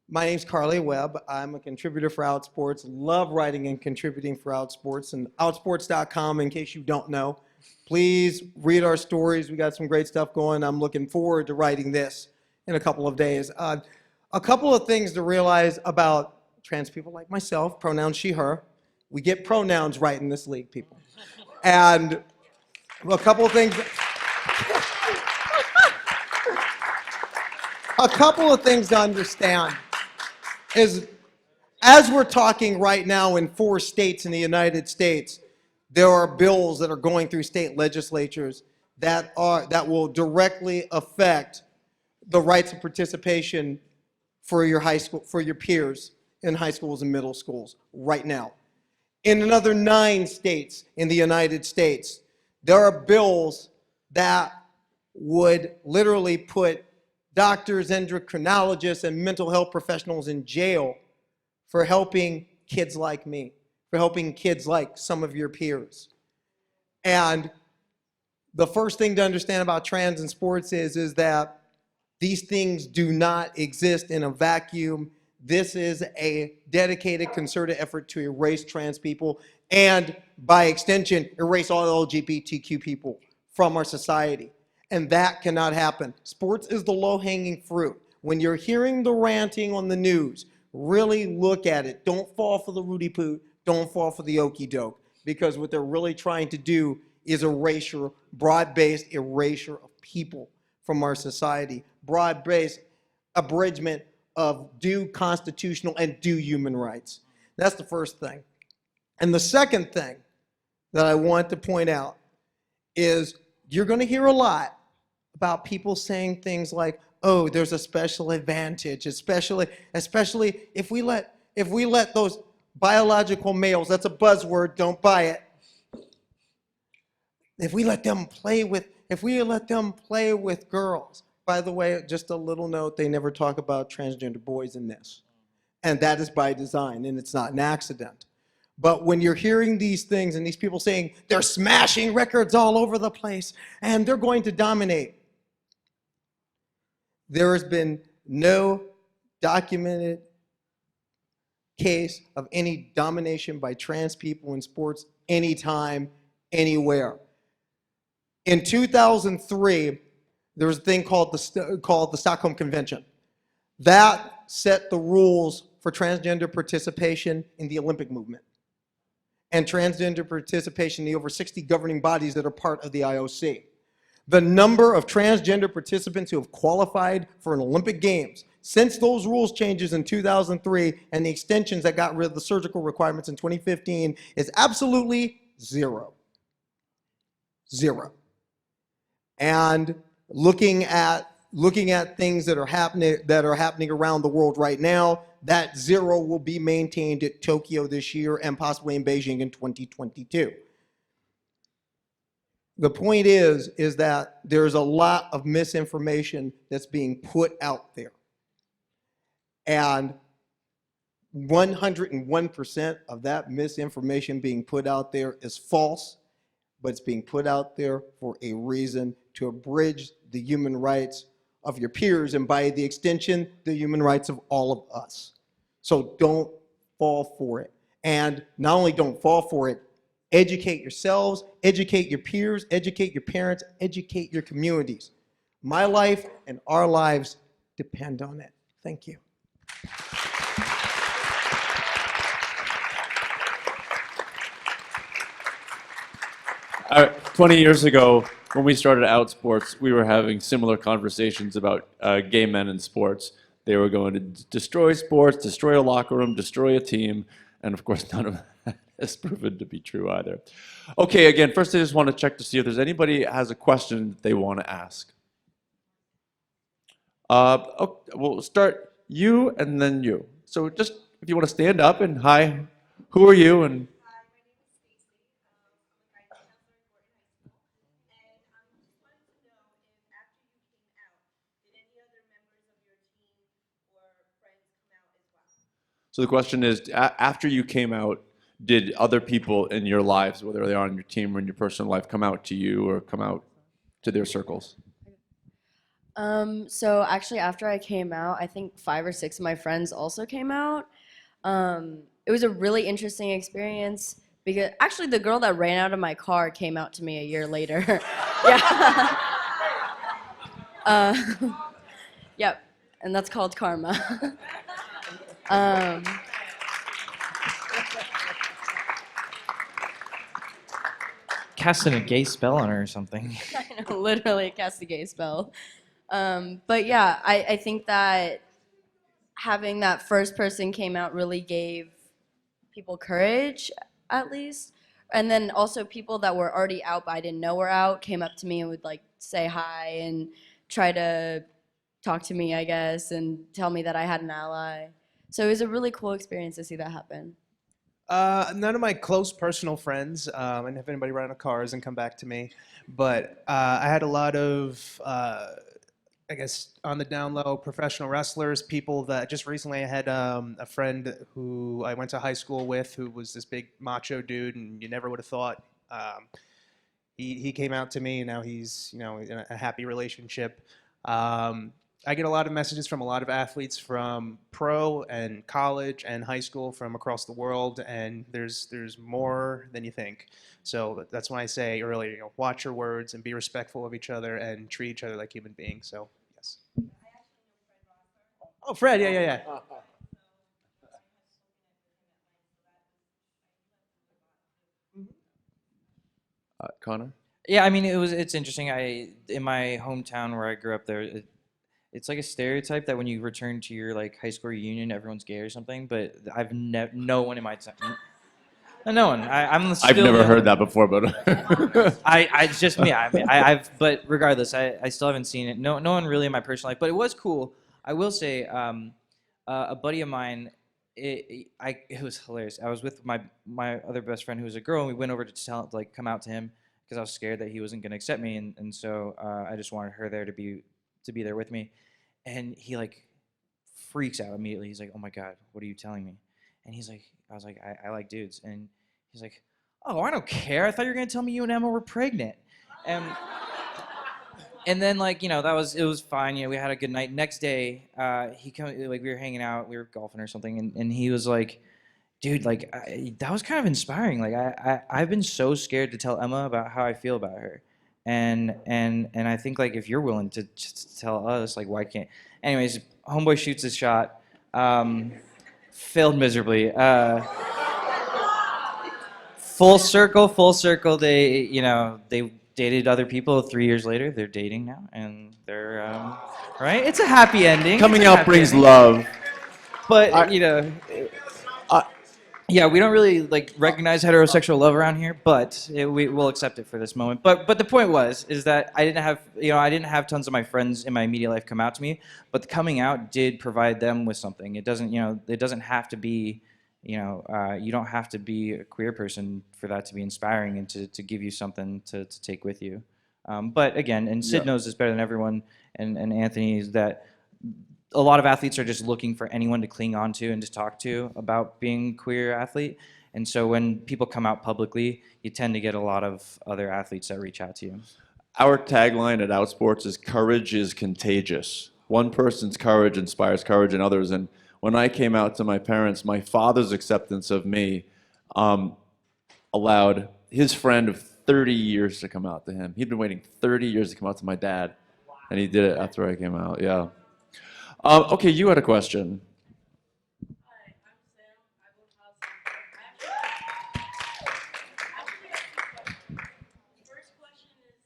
my name's Carly Webb. I'm a contributor for Outsports. Love writing and contributing for Outsports, and outsports.com, in case you don't know. Please read our stories. We got some great stuff going. I'm looking forward to writing this in a couple of days. A couple of things to realize about trans people like myself, pronouns she, her. We get pronouns right in this league, people. And a couple of things to understand is, as we're talking right now in 4 states in the United States, there are bills that are going through state legislatures that will directly affect the rights of participation for your peers in high schools and middle schools right now. In another 9 states in the United States, there are bills that would literally put doctors, endocrinologists, and mental health professionals in jail for helping kids like me, for helping kids like some of your peers. And the first thing to understand about trans in sports is that these things do not exist in a vacuum. This is a dedicated, concerted effort to erase trans people and, by extension, erase all LGBTQ people from our society. And that cannot happen. Sports is the low-hanging fruit. When you're hearing the ranting on the news, really look at it. Don't fall for the Rudy Poo. Don't fall for the okey doke. Because what they're really trying to do is erasure, broad-based erasure of people from our society. Broad-based abridgment of due constitutional and due human rights. That's the first thing. And the second thing that I want to point out is you're going to hear a lot about people saying things like, oh, there's a special advantage, especially if we let those biological males, that's a buzzword, don't buy it. If we let them play with girls. By the way, just a little note, they never talk about transgender boys in this. And that is by design, and it's not an accident. But when you're hearing these things and these people saying they're smashing records all over the place and they're going to dominate, there has been no documented case of any domination by trans people in sports anytime, anywhere. In 2003, there was a thing called the Stockholm Convention. That set the rules for transgender participation in the Olympic movement and transgender participation in the over 60 governing bodies that are part of the IOC. The number of transgender participants who have qualified for an Olympic Games since those rules changes in 2003 and the extensions that got rid of the surgical requirements in 2015 is absolutely 0. 0. And looking at looking at things that are happening around the world right now, that zero will be maintained at Tokyo this year and possibly in Beijing in 2022. The point is that there's a lot of misinformation that's being put out there. And 101% of that misinformation being put out there is false, but it's being put out there for a reason, to abridge the human rights of your peers, and by the extension, the human rights of all of us. So don't fall for it. And not only don't fall for it, educate yourselves, educate your peers, educate your parents, educate your communities. My life and our lives depend on it. Thank you. All right, 20 years ago, when we started Outsports, we were having similar conversations about gay men in sports. They were going to destroy sports, destroy a locker room, destroy a team, and of course, none of that has proven to be true either. Okay, again, first I just want to check to see if there's anybody that has a question that they want to ask. We'll start you and then you. So just if you want to stand up and hi, who are you? And so the question is, after you came out, did other people in your lives, whether they are on your team or in your personal life, come out to you or come out to their circles? So actually, after I came out, I think 5 or 6 of my friends also came out. It was a really interesting experience because actually the girl that ran out of my car came out to me a year later. Yeah. Yep, and that's called karma. Casting a gay spell on her or something. I know, literally cast a gay spell. But yeah, I think that having that first person came out really gave people courage, at least. And then also people that were already out but I didn't know were out came up to me and would like say hi and try to talk to me, I guess, and tell me that I had an ally. So it was a really cool experience to see that happen. None of my close personal friends, and if anybody run out of cars and come back to me, but I had a lot of, I guess, on the down low, professional wrestlers, people that just recently I had a friend who I went to high school with who was this big macho dude, and you never would have thought. He came out to me, and now he's, in a happy relationship. I get a lot of messages from a lot of athletes from pro and college and high school from across the world, and there's more than you think. So that's why I say earlier, watch your words and be respectful of each other and treat each other like human beings. So yes. Oh, Fred, yeah. Connor? Yeah, I mean, it's interesting. In my hometown where I grew up, it's like a stereotype that when you return to your like high school reunion, everyone's gay or something. But I've no one in my town. No one. I'm still I've never the heard only- that before, but it's just me. I mean, but regardless, I still haven't seen it. No one really in my personal life. But it was cool. I will say, a buddy of mine. It was hilarious. I was with my other best friend who was a girl, and we went over to come out to him because I was scared that he wasn't going to accept me, and so I just wanted her there to be there with me. And he like freaks out immediately. He's like, "Oh my God, what are you telling me?" And I was like, I like dudes. And he's like, "Oh, I don't care. I thought you were gonna tell me you and Emma were pregnant." And then it was fine. We had a good night. Next day, we were hanging out, we were golfing or something, and he was like, "Dude, that was kind of inspiring. Like I've been so scared to tell Emma about how I feel about her." And I think if you're willing to tell us, why can't? Anyways, homeboy shoots his shot, failed miserably. Full circle. They dated other people. 3 years later, they're dating now, and they're right. It's a happy ending. coming It's a out happy brings ending. love. But Yeah, we don't really like recognize heterosexual love around here, but we will accept it for this moment. But the point is that I didn't have tons of my friends in my immediate life come out to me, but the coming out did provide them with something. It doesn't have to be, you don't have to be a queer person for that to be inspiring and to give you something to take with you. But again, and Sid knows this better than everyone, and Anthony, is that a lot of athletes are just looking for anyone to cling on to and to talk to about being a queer athlete. And so when people come out publicly, you tend to get a lot of other athletes that reach out to you. Our tagline at Outsports is "Courage is contagious." One person's courage inspires courage in others. And when I came out to my parents, my father's acceptance of me allowed his friend of 30 years to come out to him. He'd been waiting 30 years to come out to my dad, and he did it after I came out. Yeah. Okay, you had a question. Hi, I'm Sam. I will have some. First question is,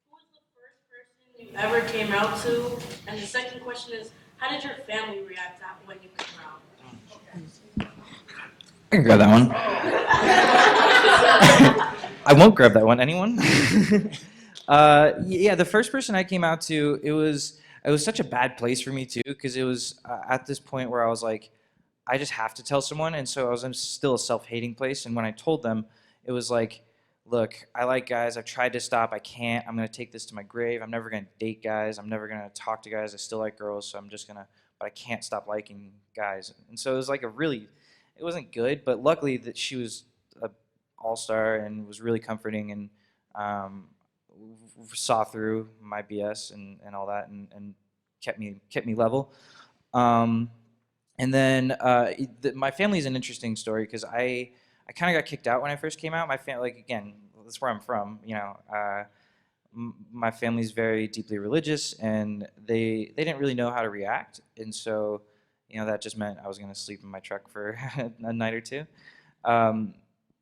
who was the first person you ever came out to? And the second question is, how did your family react to when you came out? I can grab that one. I won't grab that one. Anyone? Yeah, the first person I came out to, it was such a bad place for me too, because it was at this point where I was like, I just have to tell someone, and so I was in still a self-hating place. And when I told them, it was like, look, I like guys. I've tried to stop. I can't. I'm gonna take this to my grave. I'm never gonna date guys. I'm never gonna talk to guys. I still like girls, so I'm just gonna. But I can't stop liking guys. And so it was like it wasn't good. But luckily that she was a all-star and was really comforting and saw through my BS and all that and kept me level. And then my family is an interesting story because I kind of got kicked out when I first came out. My family, like again, that's where I'm from. My family's very deeply religious, and they didn't really know how to react, and so that just meant I was gonna sleep in my truck for a night or two.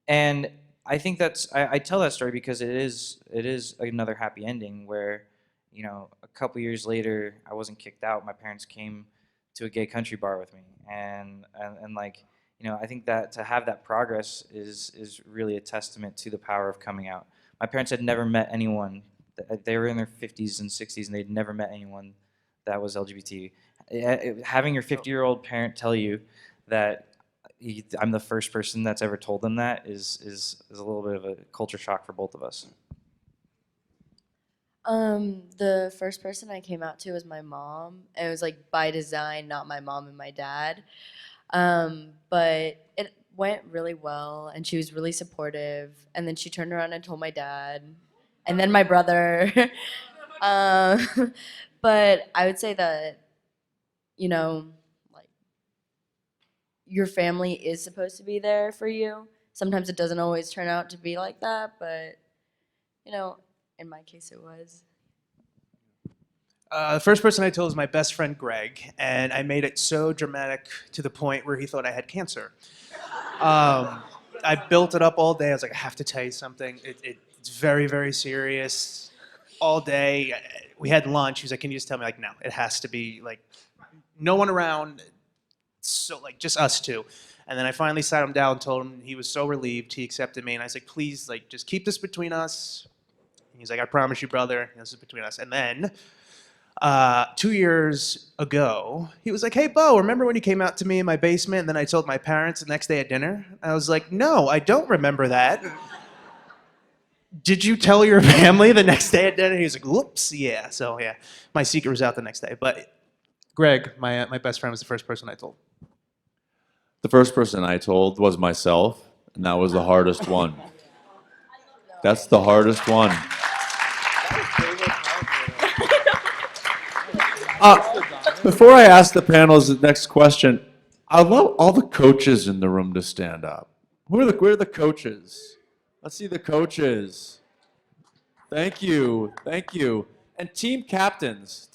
And I think I tell that story because it is another happy ending where, a couple years later I wasn't kicked out. My parents came to a gay country bar with me, and like, I think that to have that progress is really a testament to the power of coming out. My parents had never met anyone. They were in their 50s and 60s, and they'd never met anyone that was LGBT. Having your 50-year-old parent tell you that I'm the first person that's ever told them that is a little bit of a culture shock for both of us. The first person I came out to was my mom. It was like by design, not my mom and my dad. But it went really well, and she was really supportive. And then she turned around and told my dad, and then my brother. But I would say that, like, your family is supposed to be there for you. Sometimes it doesn't always turn out to be like that, but, in my case it was. The first person I told was my best friend Greg, and I made it so dramatic to the point where he thought I had cancer. I built it up all day. I was like, I have to tell you something. It's very, very serious. All day. We had lunch. He was like, can you just tell me? Like, no, it has to be like no one around. So like just us two. And then I finally sat him down and told him. He was so relieved. He accepted me, and I was like, please, like, just keep this between us. And he's like, I promise you, brother, this is between us. And then 2 years ago, he was like, hey, Bo, remember when you came out to me in my basement and then I told my parents the next day at dinner? I was like, no, I don't remember that. Did you tell your family the next day at dinner? He was like, whoops, yeah. So, yeah, my secret was out the next day. But Greg, my best friend, was the first person I told. The first person I told was myself, and that was the hardest one. That's the hardest one. Before I ask the panelists the next question, I'd love all the coaches in the room to stand up. Where are the coaches? Let's see the coaches. Thank you. Thank you. And team captains,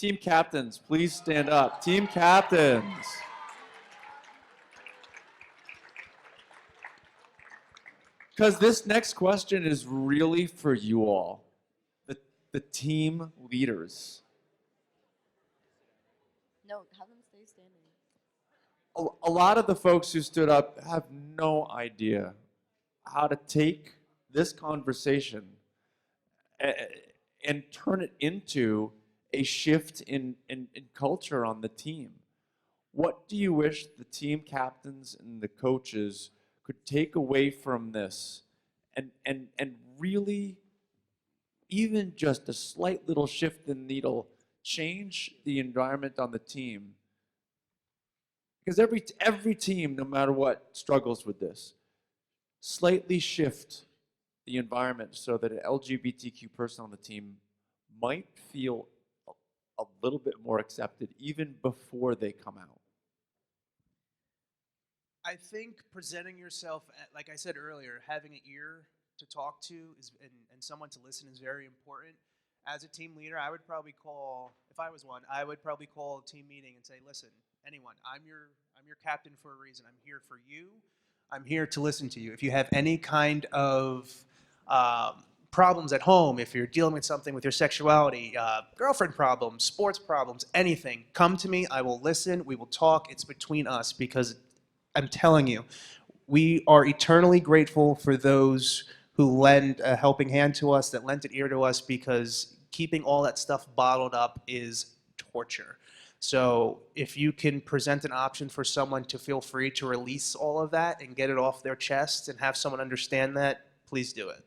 please stand up. Team captains. Because this next question is really for you all, the team leaders. No, have them stay standing. a lot of the folks who stood up have no idea how to take this conversation and turn it into a shift in culture on the team. What do you wish the team captains and the coaches could take away from this and really, even just a slight little shift in needle, change the environment on the team? Because every team, no matter what, struggles with this. Slightly shift the environment so that an LGBTQ person on the team might feel a little bit more accepted even before they come out. I think presenting yourself, like I said earlier, having an ear to talk to and someone to listen is very important. As a team leader, I would probably call, if I was one, I would probably call a team meeting and say, listen, anyone, I'm your captain for a reason. I'm here for you. I'm here to listen to you. If you have any kind of problems at home, if you're dealing with something with your sexuality, girlfriend problems, sports problems, anything, come to me. I will listen. We will talk. It's between us, because I'm telling you, we are eternally grateful for those who lend a helping hand to us, that lent an ear to us, because keeping all that stuff bottled up is torture. So if you can present an option for someone to feel free to release all of that and get it off their chest and have someone understand that, please do it.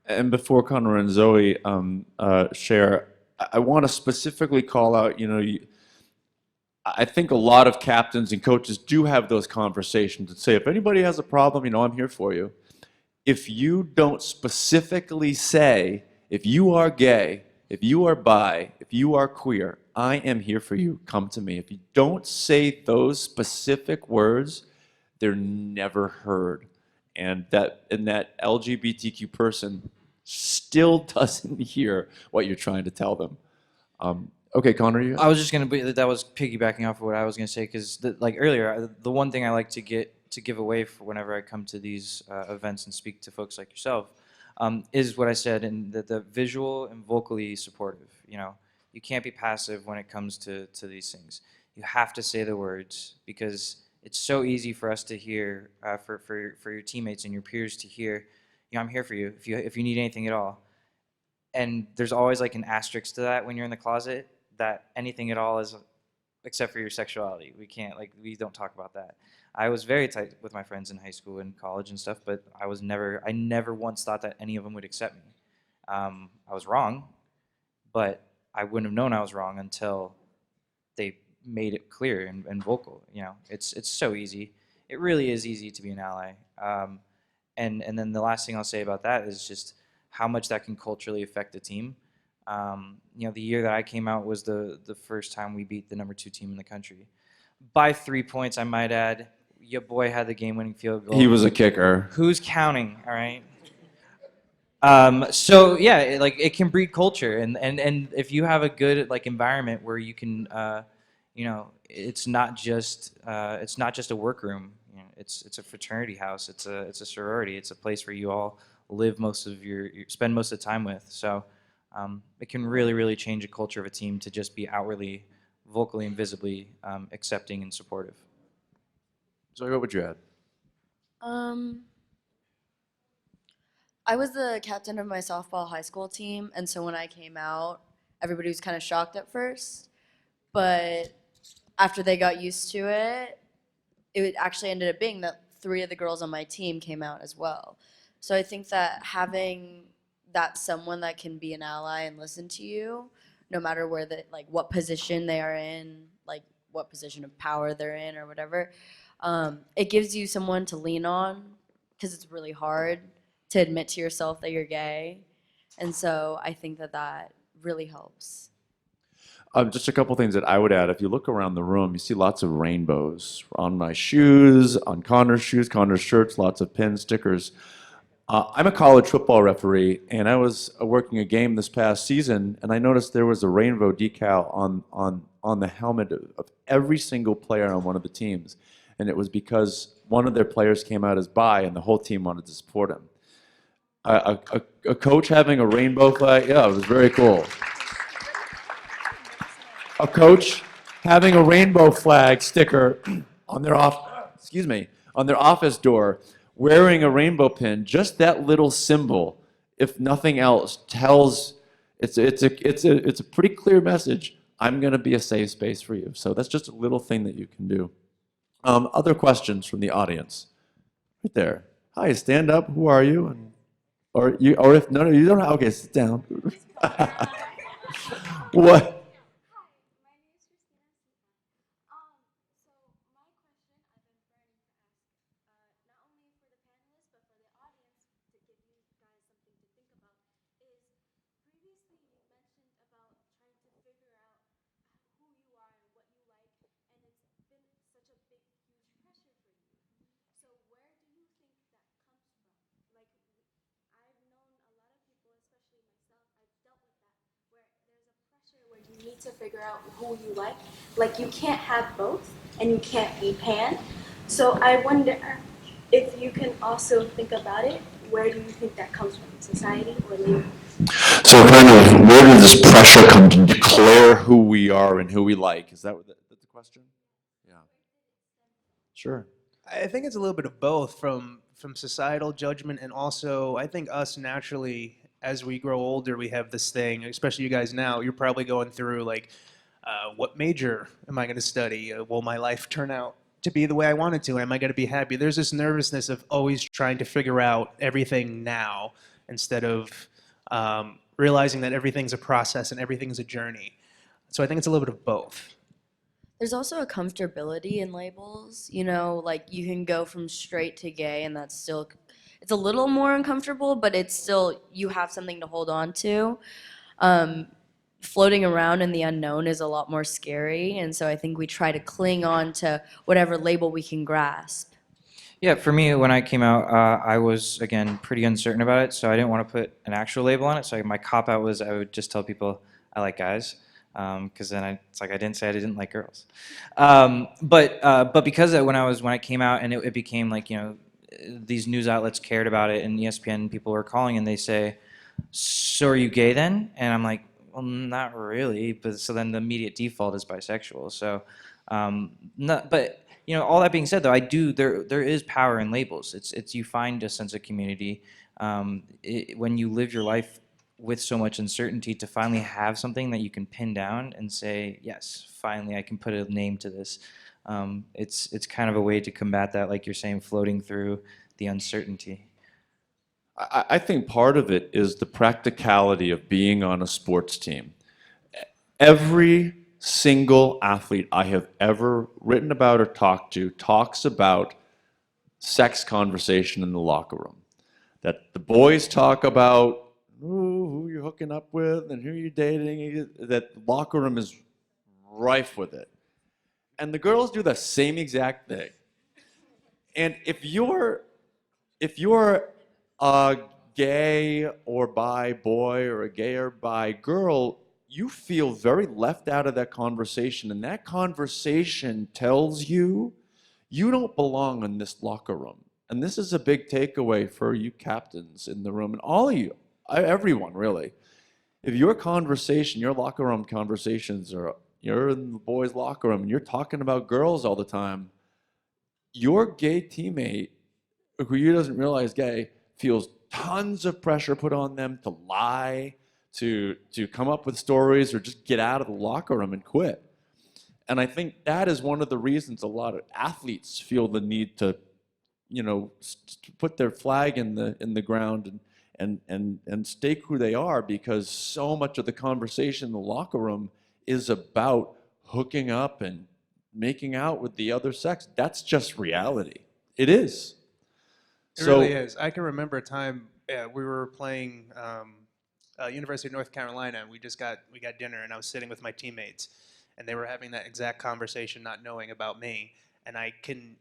And before Connor and Zoe share, I want to specifically call out, I think a lot of captains and coaches do have those conversations and say, if anybody has a problem, I'm here for you. If you don't specifically say, if you are gay, if you are bi, if you are queer, I am here for you, come to me. If you don't say those specific words, they're never heard. And that LGBTQ person still doesn't hear what you're trying to tell them. Okay, Connor, I was just gonna be, that was piggybacking off of what I was gonna say, because like earlier, the one thing I like to give away for whenever I come to these events and speak to folks like yourself is what I said, in the visual and vocally supportive. You can't be passive when it comes to these things. You have to say the words, because it's so easy for us to hear, for your teammates and your peers to hear, I'm here for you if you need anything at all. And there's always like an asterisk to that when you're in the closet, that anything at all is except for your sexuality. We don't talk about that. I was very tight with my friends in high school and college and stuff, but I never once thought that any of them would accept me. I was wrong, but I wouldn't have known I was wrong until they made it clear and vocal. It's so easy. It really is easy to be an ally. And then the last thing I'll say about that is just how much that can culturally affect the team. The year that I came out was the first time we beat the #2 team in the country. By 3 points, I might add. Your boy had the game-winning field goal. He was a kicker. Who's counting, all right? So yeah, it can breed culture, and if you have a good environment where you can, it's not just a workroom. It's a fraternity house. It's a sorority. It's a place where you all live spend most of the time with. So it can really, really change a culture of a team to just be outwardly, vocally, and visibly accepting and supportive. Zoe, what would you add? I was the captain of my softball high school team, and so when I came out, everybody was kind of shocked at first, but after they got used to it, it actually ended up being that 3 of the girls on my team came out as well. So I think that having that someone that can be an ally and listen to you, no matter where what position they are in, what position of power they're in or whatever, it gives you someone to lean on, because it's really hard to admit to yourself that you're gay. And so I think that really helps. Just a couple things that I would add. If you look around the room, you see lots of rainbows on my shoes, on Connor's shoes, Connor's shirts, lots of pins, stickers. I'm a college football referee, and I was working a game this past season, and I noticed there was a rainbow decal on the helmet of every single player on one of the teams. And it was because one of their players came out as bi, and the whole team wanted to support him. A coach having a rainbow flag, yeah, it was very cool. A coach having a rainbow flag sticker on their on their office door wearing a rainbow pin, just that little symbol, if nothing else, tells it's a pretty clear message. I'm going to be a safe space for you. So that's just a little thing that you can do. Other questions from the audience? Right there. Hi, stand up. Who are you? Or if no, you don't. Okay, sit down. What? You need to figure out who you like. Like you can't have both, and you can't be pan. So I wonder if you can also think about it. Where do you think that comes from? Society or labor? So kind of, where does this pressure come to declare who we are and who we like? Is that what that's the question? Yeah. Sure. I think it's a little bit of both from societal judgment, and also I think us naturally, as we grow older, we have this thing, especially you guys now, you're probably going through like, what major am I going to study? Will my life turn out to be the way I want it to? Am I going to be happy? There's this nervousness of always trying to figure out everything now instead of realizing that everything's a process and everything's a journey. So I think it's a little bit of both. There's also a comfortability in labels, you know, like you can go from straight to gay and that's still, it's a little more uncomfortable, but it's still, you have something to hold on to. Floating around in the unknown is a lot more scary, and so I think we try to cling on to whatever label we can grasp. Yeah, for me, when I came out, I was, again, pretty uncertain about it, so I didn't want to put an actual label on it. So my cop-out was I would just tell people I like guys, because then it's like I didn't say I didn't like girls. But because when I came out and it became like, you know, these news outlets cared about it, and ESPN people were calling and they say, so are you gay then? And I'm like, well, not really. But so then the immediate default is bisexual. So, but you know, all that being said, though, there is power in labels. It's you find a sense of community when you live your life with so much uncertainty, to finally have something that you can pin down and say, yes, finally I can put a name to this. It's kind of a way to combat that, like you're saying, floating through the uncertainty. I think part of it is the practicality of being on a sports team. Every single athlete I have ever written about or talked to talks about sex conversation in the locker room. That the boys talk about who you're hooking up with and who you're dating. That locker room is rife with it. And the girls do the same exact thing. And if you're a gay or bi boy or a gay or bi girl, you feel very left out of that conversation. And that conversation tells you you don't belong in this locker room. And this is a big takeaway for you captains in the room and all of you, everyone really. If your conversation, your locker room conversations are, you're in the boys' locker room and you're talking about girls all the time, your gay teammate, who you doesn't realize gay, feels tons of pressure put on them to lie, to come up with stories, or just get out of the locker room and quit. And I think that is one of the reasons a lot of athletes feel the need to, you know, to put their flag in the ground and stake who they are, because so much of the conversation in the locker room is about hooking up and making out with the other sex. That's just reality. It is. It really is. I can remember a time we were playing University of North Carolina, and we got dinner, and I was sitting with my teammates, and they were having that exact conversation, not knowing about me, and I can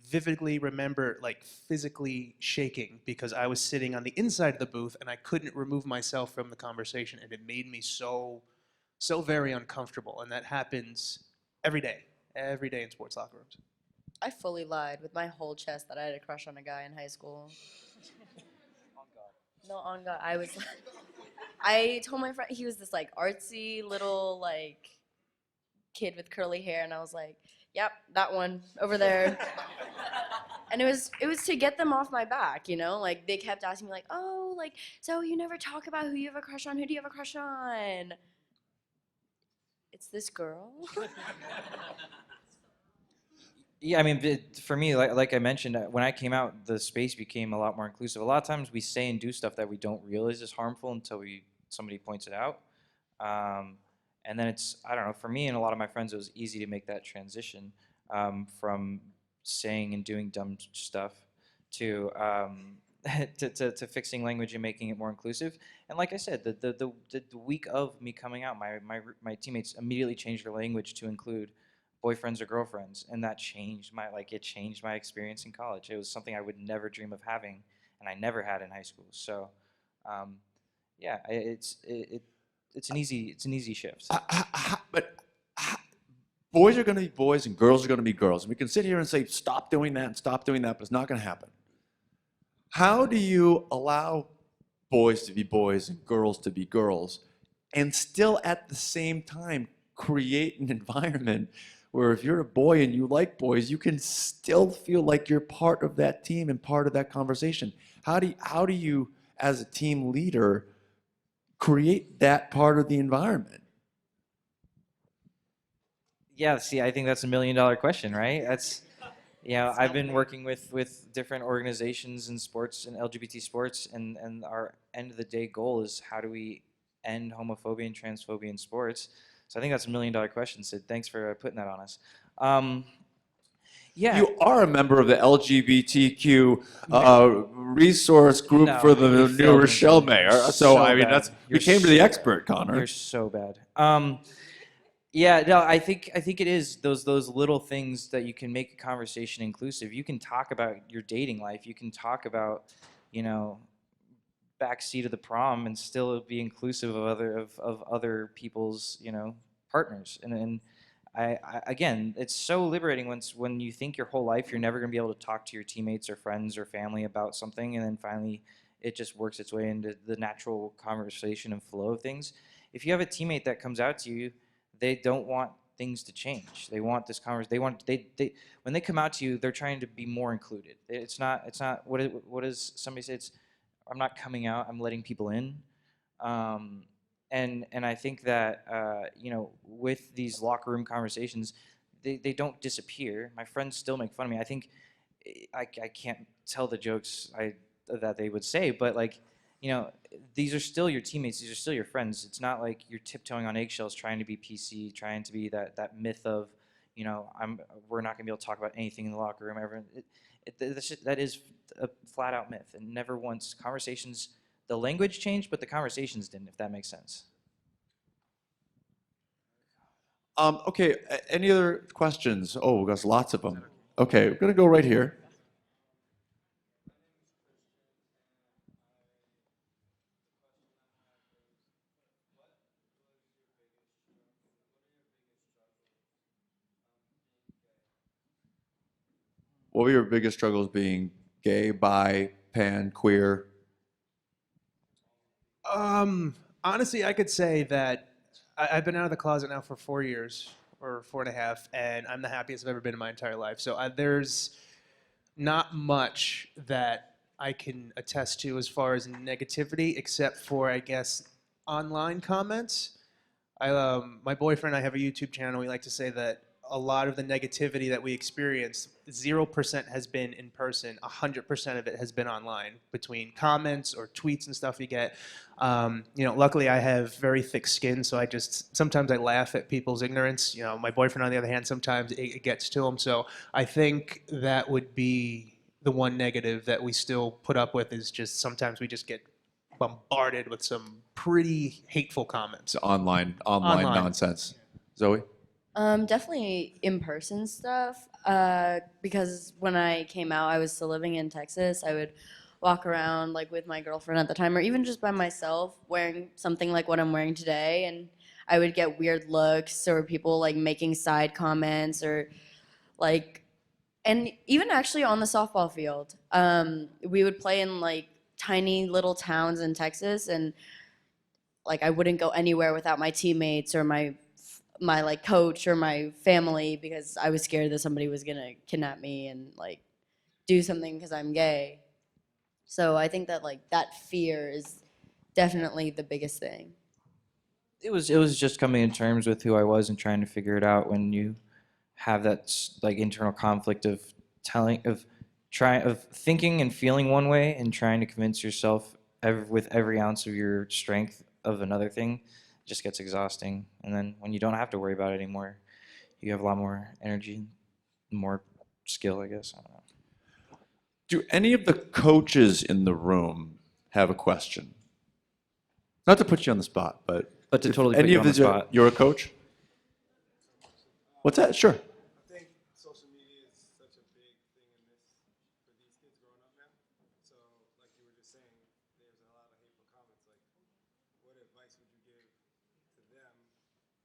vividly remember like physically shaking because I was sitting on the inside of the booth and I couldn't remove myself from the conversation, and it made me so very uncomfortable, and that happens every day in sports locker rooms. I fully lied with my whole chest that I had a crush on a guy in high school. No, on God. I told my friend he was this like artsy little like kid with curly hair, and I was like, yep, that one over there. And it was to get them off my back, you know? Like, they kept asking me, like, oh, like, so you never talk about who you have a crush on? Who do you have a crush on? It's this girl. Yeah, I mean, for me, like I mentioned, when I came out, the space became a lot more inclusive. A lot of times we say and do stuff that we don't realize is harmful until somebody points it out. And then I don't know, for me and a lot of my friends, it was easy to make that transition from saying and doing dumb stuff to to fixing language and making it more inclusive. And like I said, the week of me coming out, my teammates immediately changed their language to include boyfriends or girlfriends, and that changed it changed my experience in college. It was something I would never dream of having, and I never had in high school. So, yeah, it's an easy shift. But boys are going to be boys and girls are going to be girls. And we can sit here and say, stop doing that and stop doing that, but it's not going to happen. How do you allow boys to be boys and girls to be girls and still at the same time create an environment where if you're a boy and you like boys, you can still feel like you're part of that team and part of that conversation? How do you as a team leader, create that part of the environment? Yeah, see, I think that's $1 million question, right? That's, I've been working with different organizations in sports and LGBT sports, and our end of the day goal is how do we end homophobia and transphobia in sports? So I think that's $1 million question, Sid. Thanks for putting that on us. Yeah. You are a member of the LGBTQ resource group No, for the you New failed Rochelle me. mayor. You're So I mean, bad. we came to the expert, You're Connor. so bad. Yeah, no, I think it is those little things that you can make a conversation inclusive. You can talk about your dating life. You can talk about, backseat of the prom and still be inclusive of other people's, partners. And I again, it's so liberating when you think your whole life you're never going to be able to talk to your teammates or friends or family about something, and then finally it just works its way into the natural conversation and flow of things. If you have a teammate that comes out to you, they don't want things to change. They want this conversation. They when they come out to you, they're trying to be more included. It's not what does somebody say? It's I'm not coming out. I'm letting people in. And I think that with these locker room conversations, they don't disappear. My friends still make fun of me. I think I can't tell the jokes that they would say, but these are still your teammates. These are still your friends. It's not like you're tiptoeing on eggshells, trying to be PC, trying to be that myth of, we're not gonna be able to talk about anything in the locker room ever. That is a flat out myth, and never once conversations. The language changed, but the conversations didn't, if that makes sense. Okay, any other questions? Oh, there's lots of them. Okay, we're going to go right here. What were your biggest struggles being gay, bi, pan, queer? Honestly, I could say that I've been out of the closet now for 4 years or 4.5, and I'm the happiest I've ever been in my entire life. So there's not much that I can attest to as far as negativity, except for, I guess, online comments. My boyfriend and I have a YouTube channel. We like to say that a lot of the negativity that we experience, 0% has been in person, 100% of it has been online, between comments or tweets and stuff you get. Luckily I have very thick skin, so sometimes I laugh at people's ignorance. My boyfriend, on the other hand, sometimes it gets to him. So I think that would be the one negative that we still put up with, is just sometimes we just get bombarded with some pretty hateful comments. It's online nonsense. Zoe? Definitely in-person stuff, because when I came out, I was still living in Texas. I would walk around with my girlfriend at the time, or even just by myself, wearing something like what I'm wearing today, and I would get weird looks, or people making side comments, or and even actually on the softball field. We would play in tiny little towns in Texas, and I wouldn't go anywhere without my teammates or my my like coach or my family because I was scared that somebody was gonna kidnap me and like do something because I'm gay. So I think that like that fear is definitely the biggest thing. It was just coming to terms with who I was and trying to figure it out when you have that like internal conflict of thinking and feeling one way and trying to convince yourself with every ounce of your strength of another thing. It just gets exhausting. And then when you don't have to worry about it anymore, you have a lot more energy, more skill, I guess. I don't know. Do any of the coaches in the room have a question? Not to put you on the spot, but But to if totally put any you of on the these spot. you're a coach? What's that? Sure. I think social media is such a big thing in this for these kids growing up now. So, like you were just saying, there's a lot of hateful comments. Like, what advice would you give to them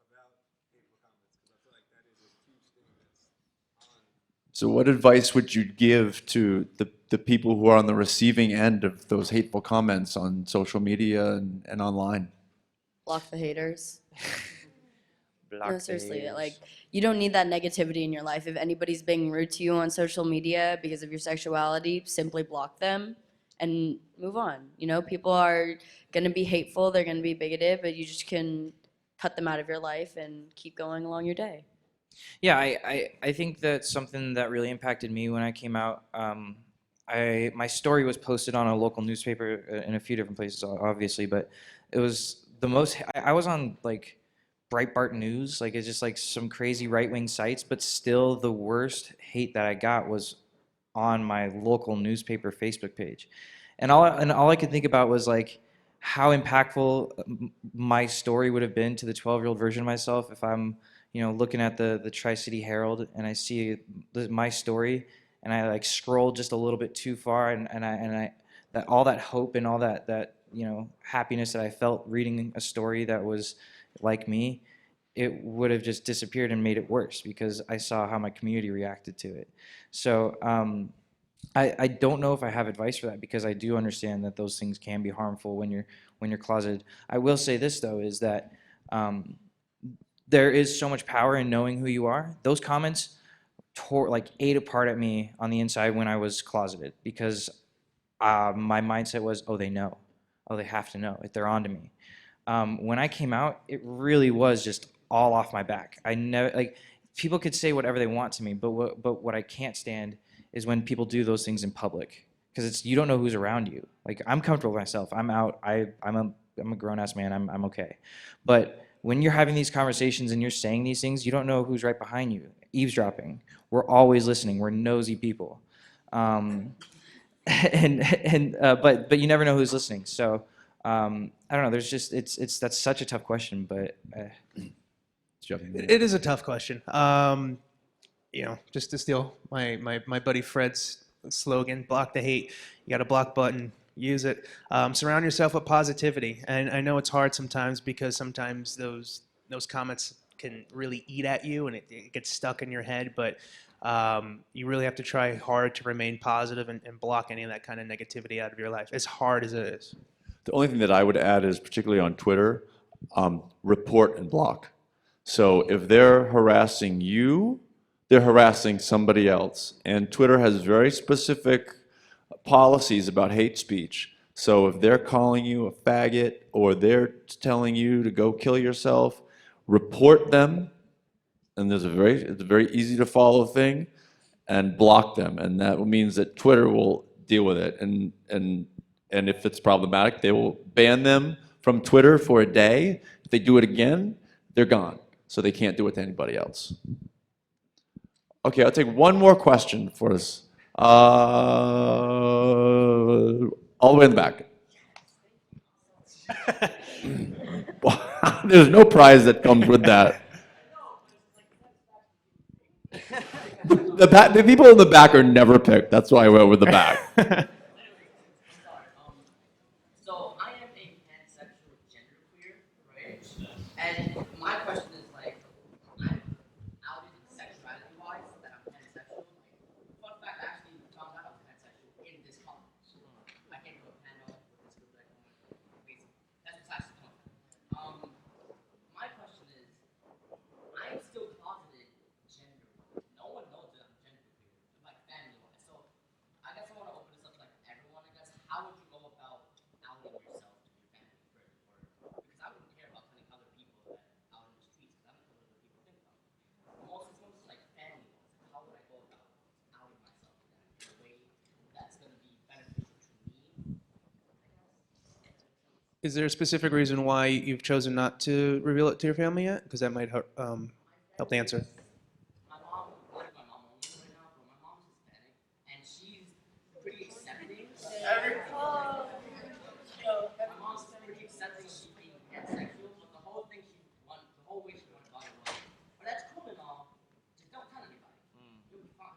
about hateful comments? Because I feel like that is a huge thing that's on. So what advice would you give to the people who are on the receiving end of those hateful comments on social media and online? Block the haters. Block No, the seriously, haters. like you don't need that negativity in your life. If anybody's being rude to you on social media because of your sexuality, simply block them and move on. You know, people are gonna be hateful, they're gonna be bigoted, but you just can cut them out of your life and keep going along your day. Yeah, I think that's something that really impacted me when I came out. My story was posted on a local newspaper in a few different places, obviously, but it was the most. I was on like Breitbart News, like it's just like some crazy right wing sites, but still the worst hate that I got was on my local newspaper Facebook page, and all I could think about was like how impactful my story would have been to the 12-year-old version of myself if I'm looking at the Tri-City Herald and I see my story and I like scroll just a little bit too far and I that all that hope and all that happiness that I felt reading a story that was like me, it would have just disappeared and made it worse because I saw how my community reacted to it. So I don't know if I have advice for that because I do understand that those things can be harmful when you're closeted. I will say this though is that there is so much power in knowing who you are. Those comments ate apart at me on the inside when I was closeted because my mindset was, oh, they know, oh, they have to know if they're onto me. When I came out, it really was just all off my back. I never like people could say whatever they want to me, but what I can't stand is when people do those things in public because you don't know who's around you. Like I'm comfortable with myself. I'm out. I'm a grown ass man. I'm okay. But when you're having these conversations and you're saying these things, you don't know who's right behind you. Eavesdropping. We're always listening. We're nosy people. But you never know who's listening. So I don't know. There's just that's such a tough question, but It is a tough question. Just to steal my buddy Fred's slogan, block the hate. You got a block button, use it. Surround yourself with positivity. And I know it's hard sometimes because sometimes those comments can really eat at you and it gets stuck in your head. But you really have to try hard to remain positive and block any of that kind of negativity out of your life, as hard as it is. The only thing that I would add is particularly on Twitter, report and block. So if they're harassing you, they're harassing somebody else. And Twitter has very specific policies about hate speech. So if they're calling you a faggot or they're telling you to go kill yourself, report them. And it's a very easy to follow thing, and block them. And that means that Twitter will deal with it. And if it's problematic, they will ban them from Twitter for a day. If they do it again, they're gone. So they can't do it to anybody else. Okay, I'll take one more question for us. All the way in the back. There's no prize that comes with that. The people in the back are never picked. That's why I went with the back. So I am a pansexual genderqueer, right? And my question is like, I'm outed sexuality-wise that I'm pansexual. Fun fact, I actually found out I was pansexual in this conference. I came to a panel with this group that basically, that's besides the point. My question is, Is there a specific reason why you've chosen not to reveal it to your family yet? Because that might help the answer. My mom, like my mom owns it right now, but my mom's Hispanic, and she's pretty accepting. My mom's pretty accepting of being pansexual, but the whole thing the whole way she went about it was, well, that's cool and all, just don't tell anybody. You'll be fine.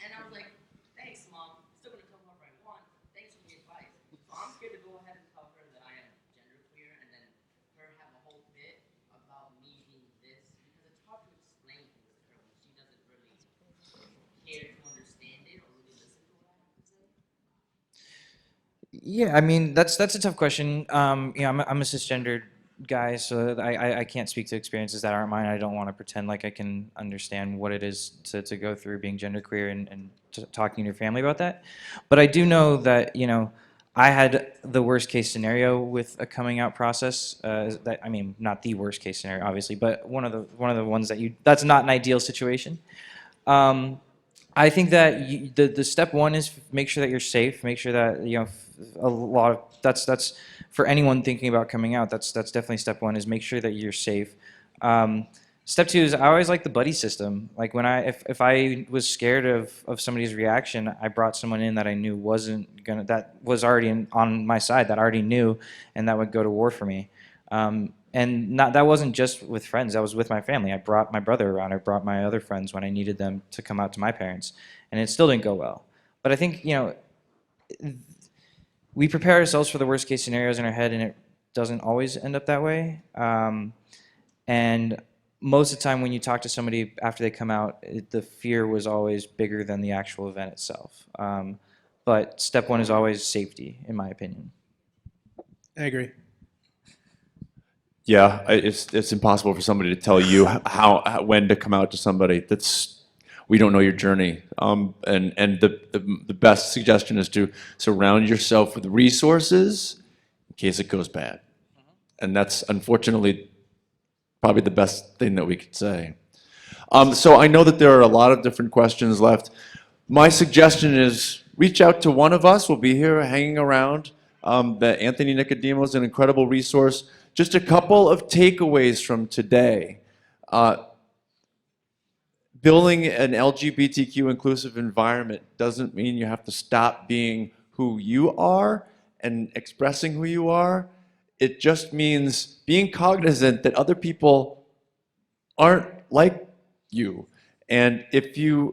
And I was like, thanks, mom. Still gonna tell whoever I want. Thanks for the advice. So I'm scared to go ahead and tell her that I am genderqueer, and then her have a whole bit about me being this, because it's hard to explain things to her when she doesn't really care to understand it or really listen to what I have to say. Yeah, I mean that's a tough question. I'm a cisgendered guy, so I can't speak to experiences that aren't mine. I don't want to pretend like I can understand what it is to go through being genderqueer and talking to your family about that. But I do know that I had the worst case scenario with a coming out process. That I mean, not the worst case scenario, obviously, but one of the ones that's not an ideal situation. I think that the step one is make sure that you're safe. Make sure that a lot of that's for anyone thinking about coming out. That's definitely step one is make sure that you're safe. Step two is I always like the buddy system. Like when if I was scared of somebody's reaction, I brought someone in that I knew that was already on my side, that I already knew, and that would go to war for me. And that wasn't just with friends. That was with my family. I brought my brother around. I brought my other friends when I needed them to come out to my parents, and it still didn't go well. But I think we prepare ourselves for the worst case scenarios in our head, and it doesn't always end up that way. And most of the time, when you talk to somebody after they come out, the fear was always bigger than the actual event itself. But step one is always safety, in my opinion. I agree. Yeah, it's impossible for somebody to tell you when to come out to somebody. We don't know your journey, and the best suggestion is to surround yourself with resources in case it goes bad, and that's unfortunately probably the best thing that we could say. So I know that there are a lot of different questions left. My suggestion is reach out to one of us. We'll be here hanging around. Anthony Nicodemo is an incredible resource. Just a couple of takeaways from today. Building an LGBTQ inclusive environment doesn't mean you have to stop being who you are and expressing who you are. It just means being cognizant that other people aren't like you. And if you're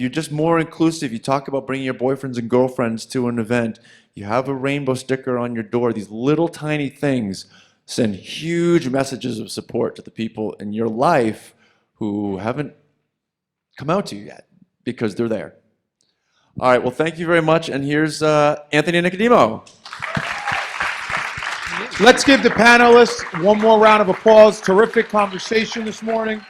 just more inclusive, you talk about bringing your boyfriends and girlfriends to an event, you have a rainbow sticker on your door, these little tiny things send huge messages of support to the people in your life who haven't come out to you yet because they're there. All right, well, thank you very much. And here's Anthony Nicodemo. Let's give the panelists one more round of applause. Terrific conversation this morning.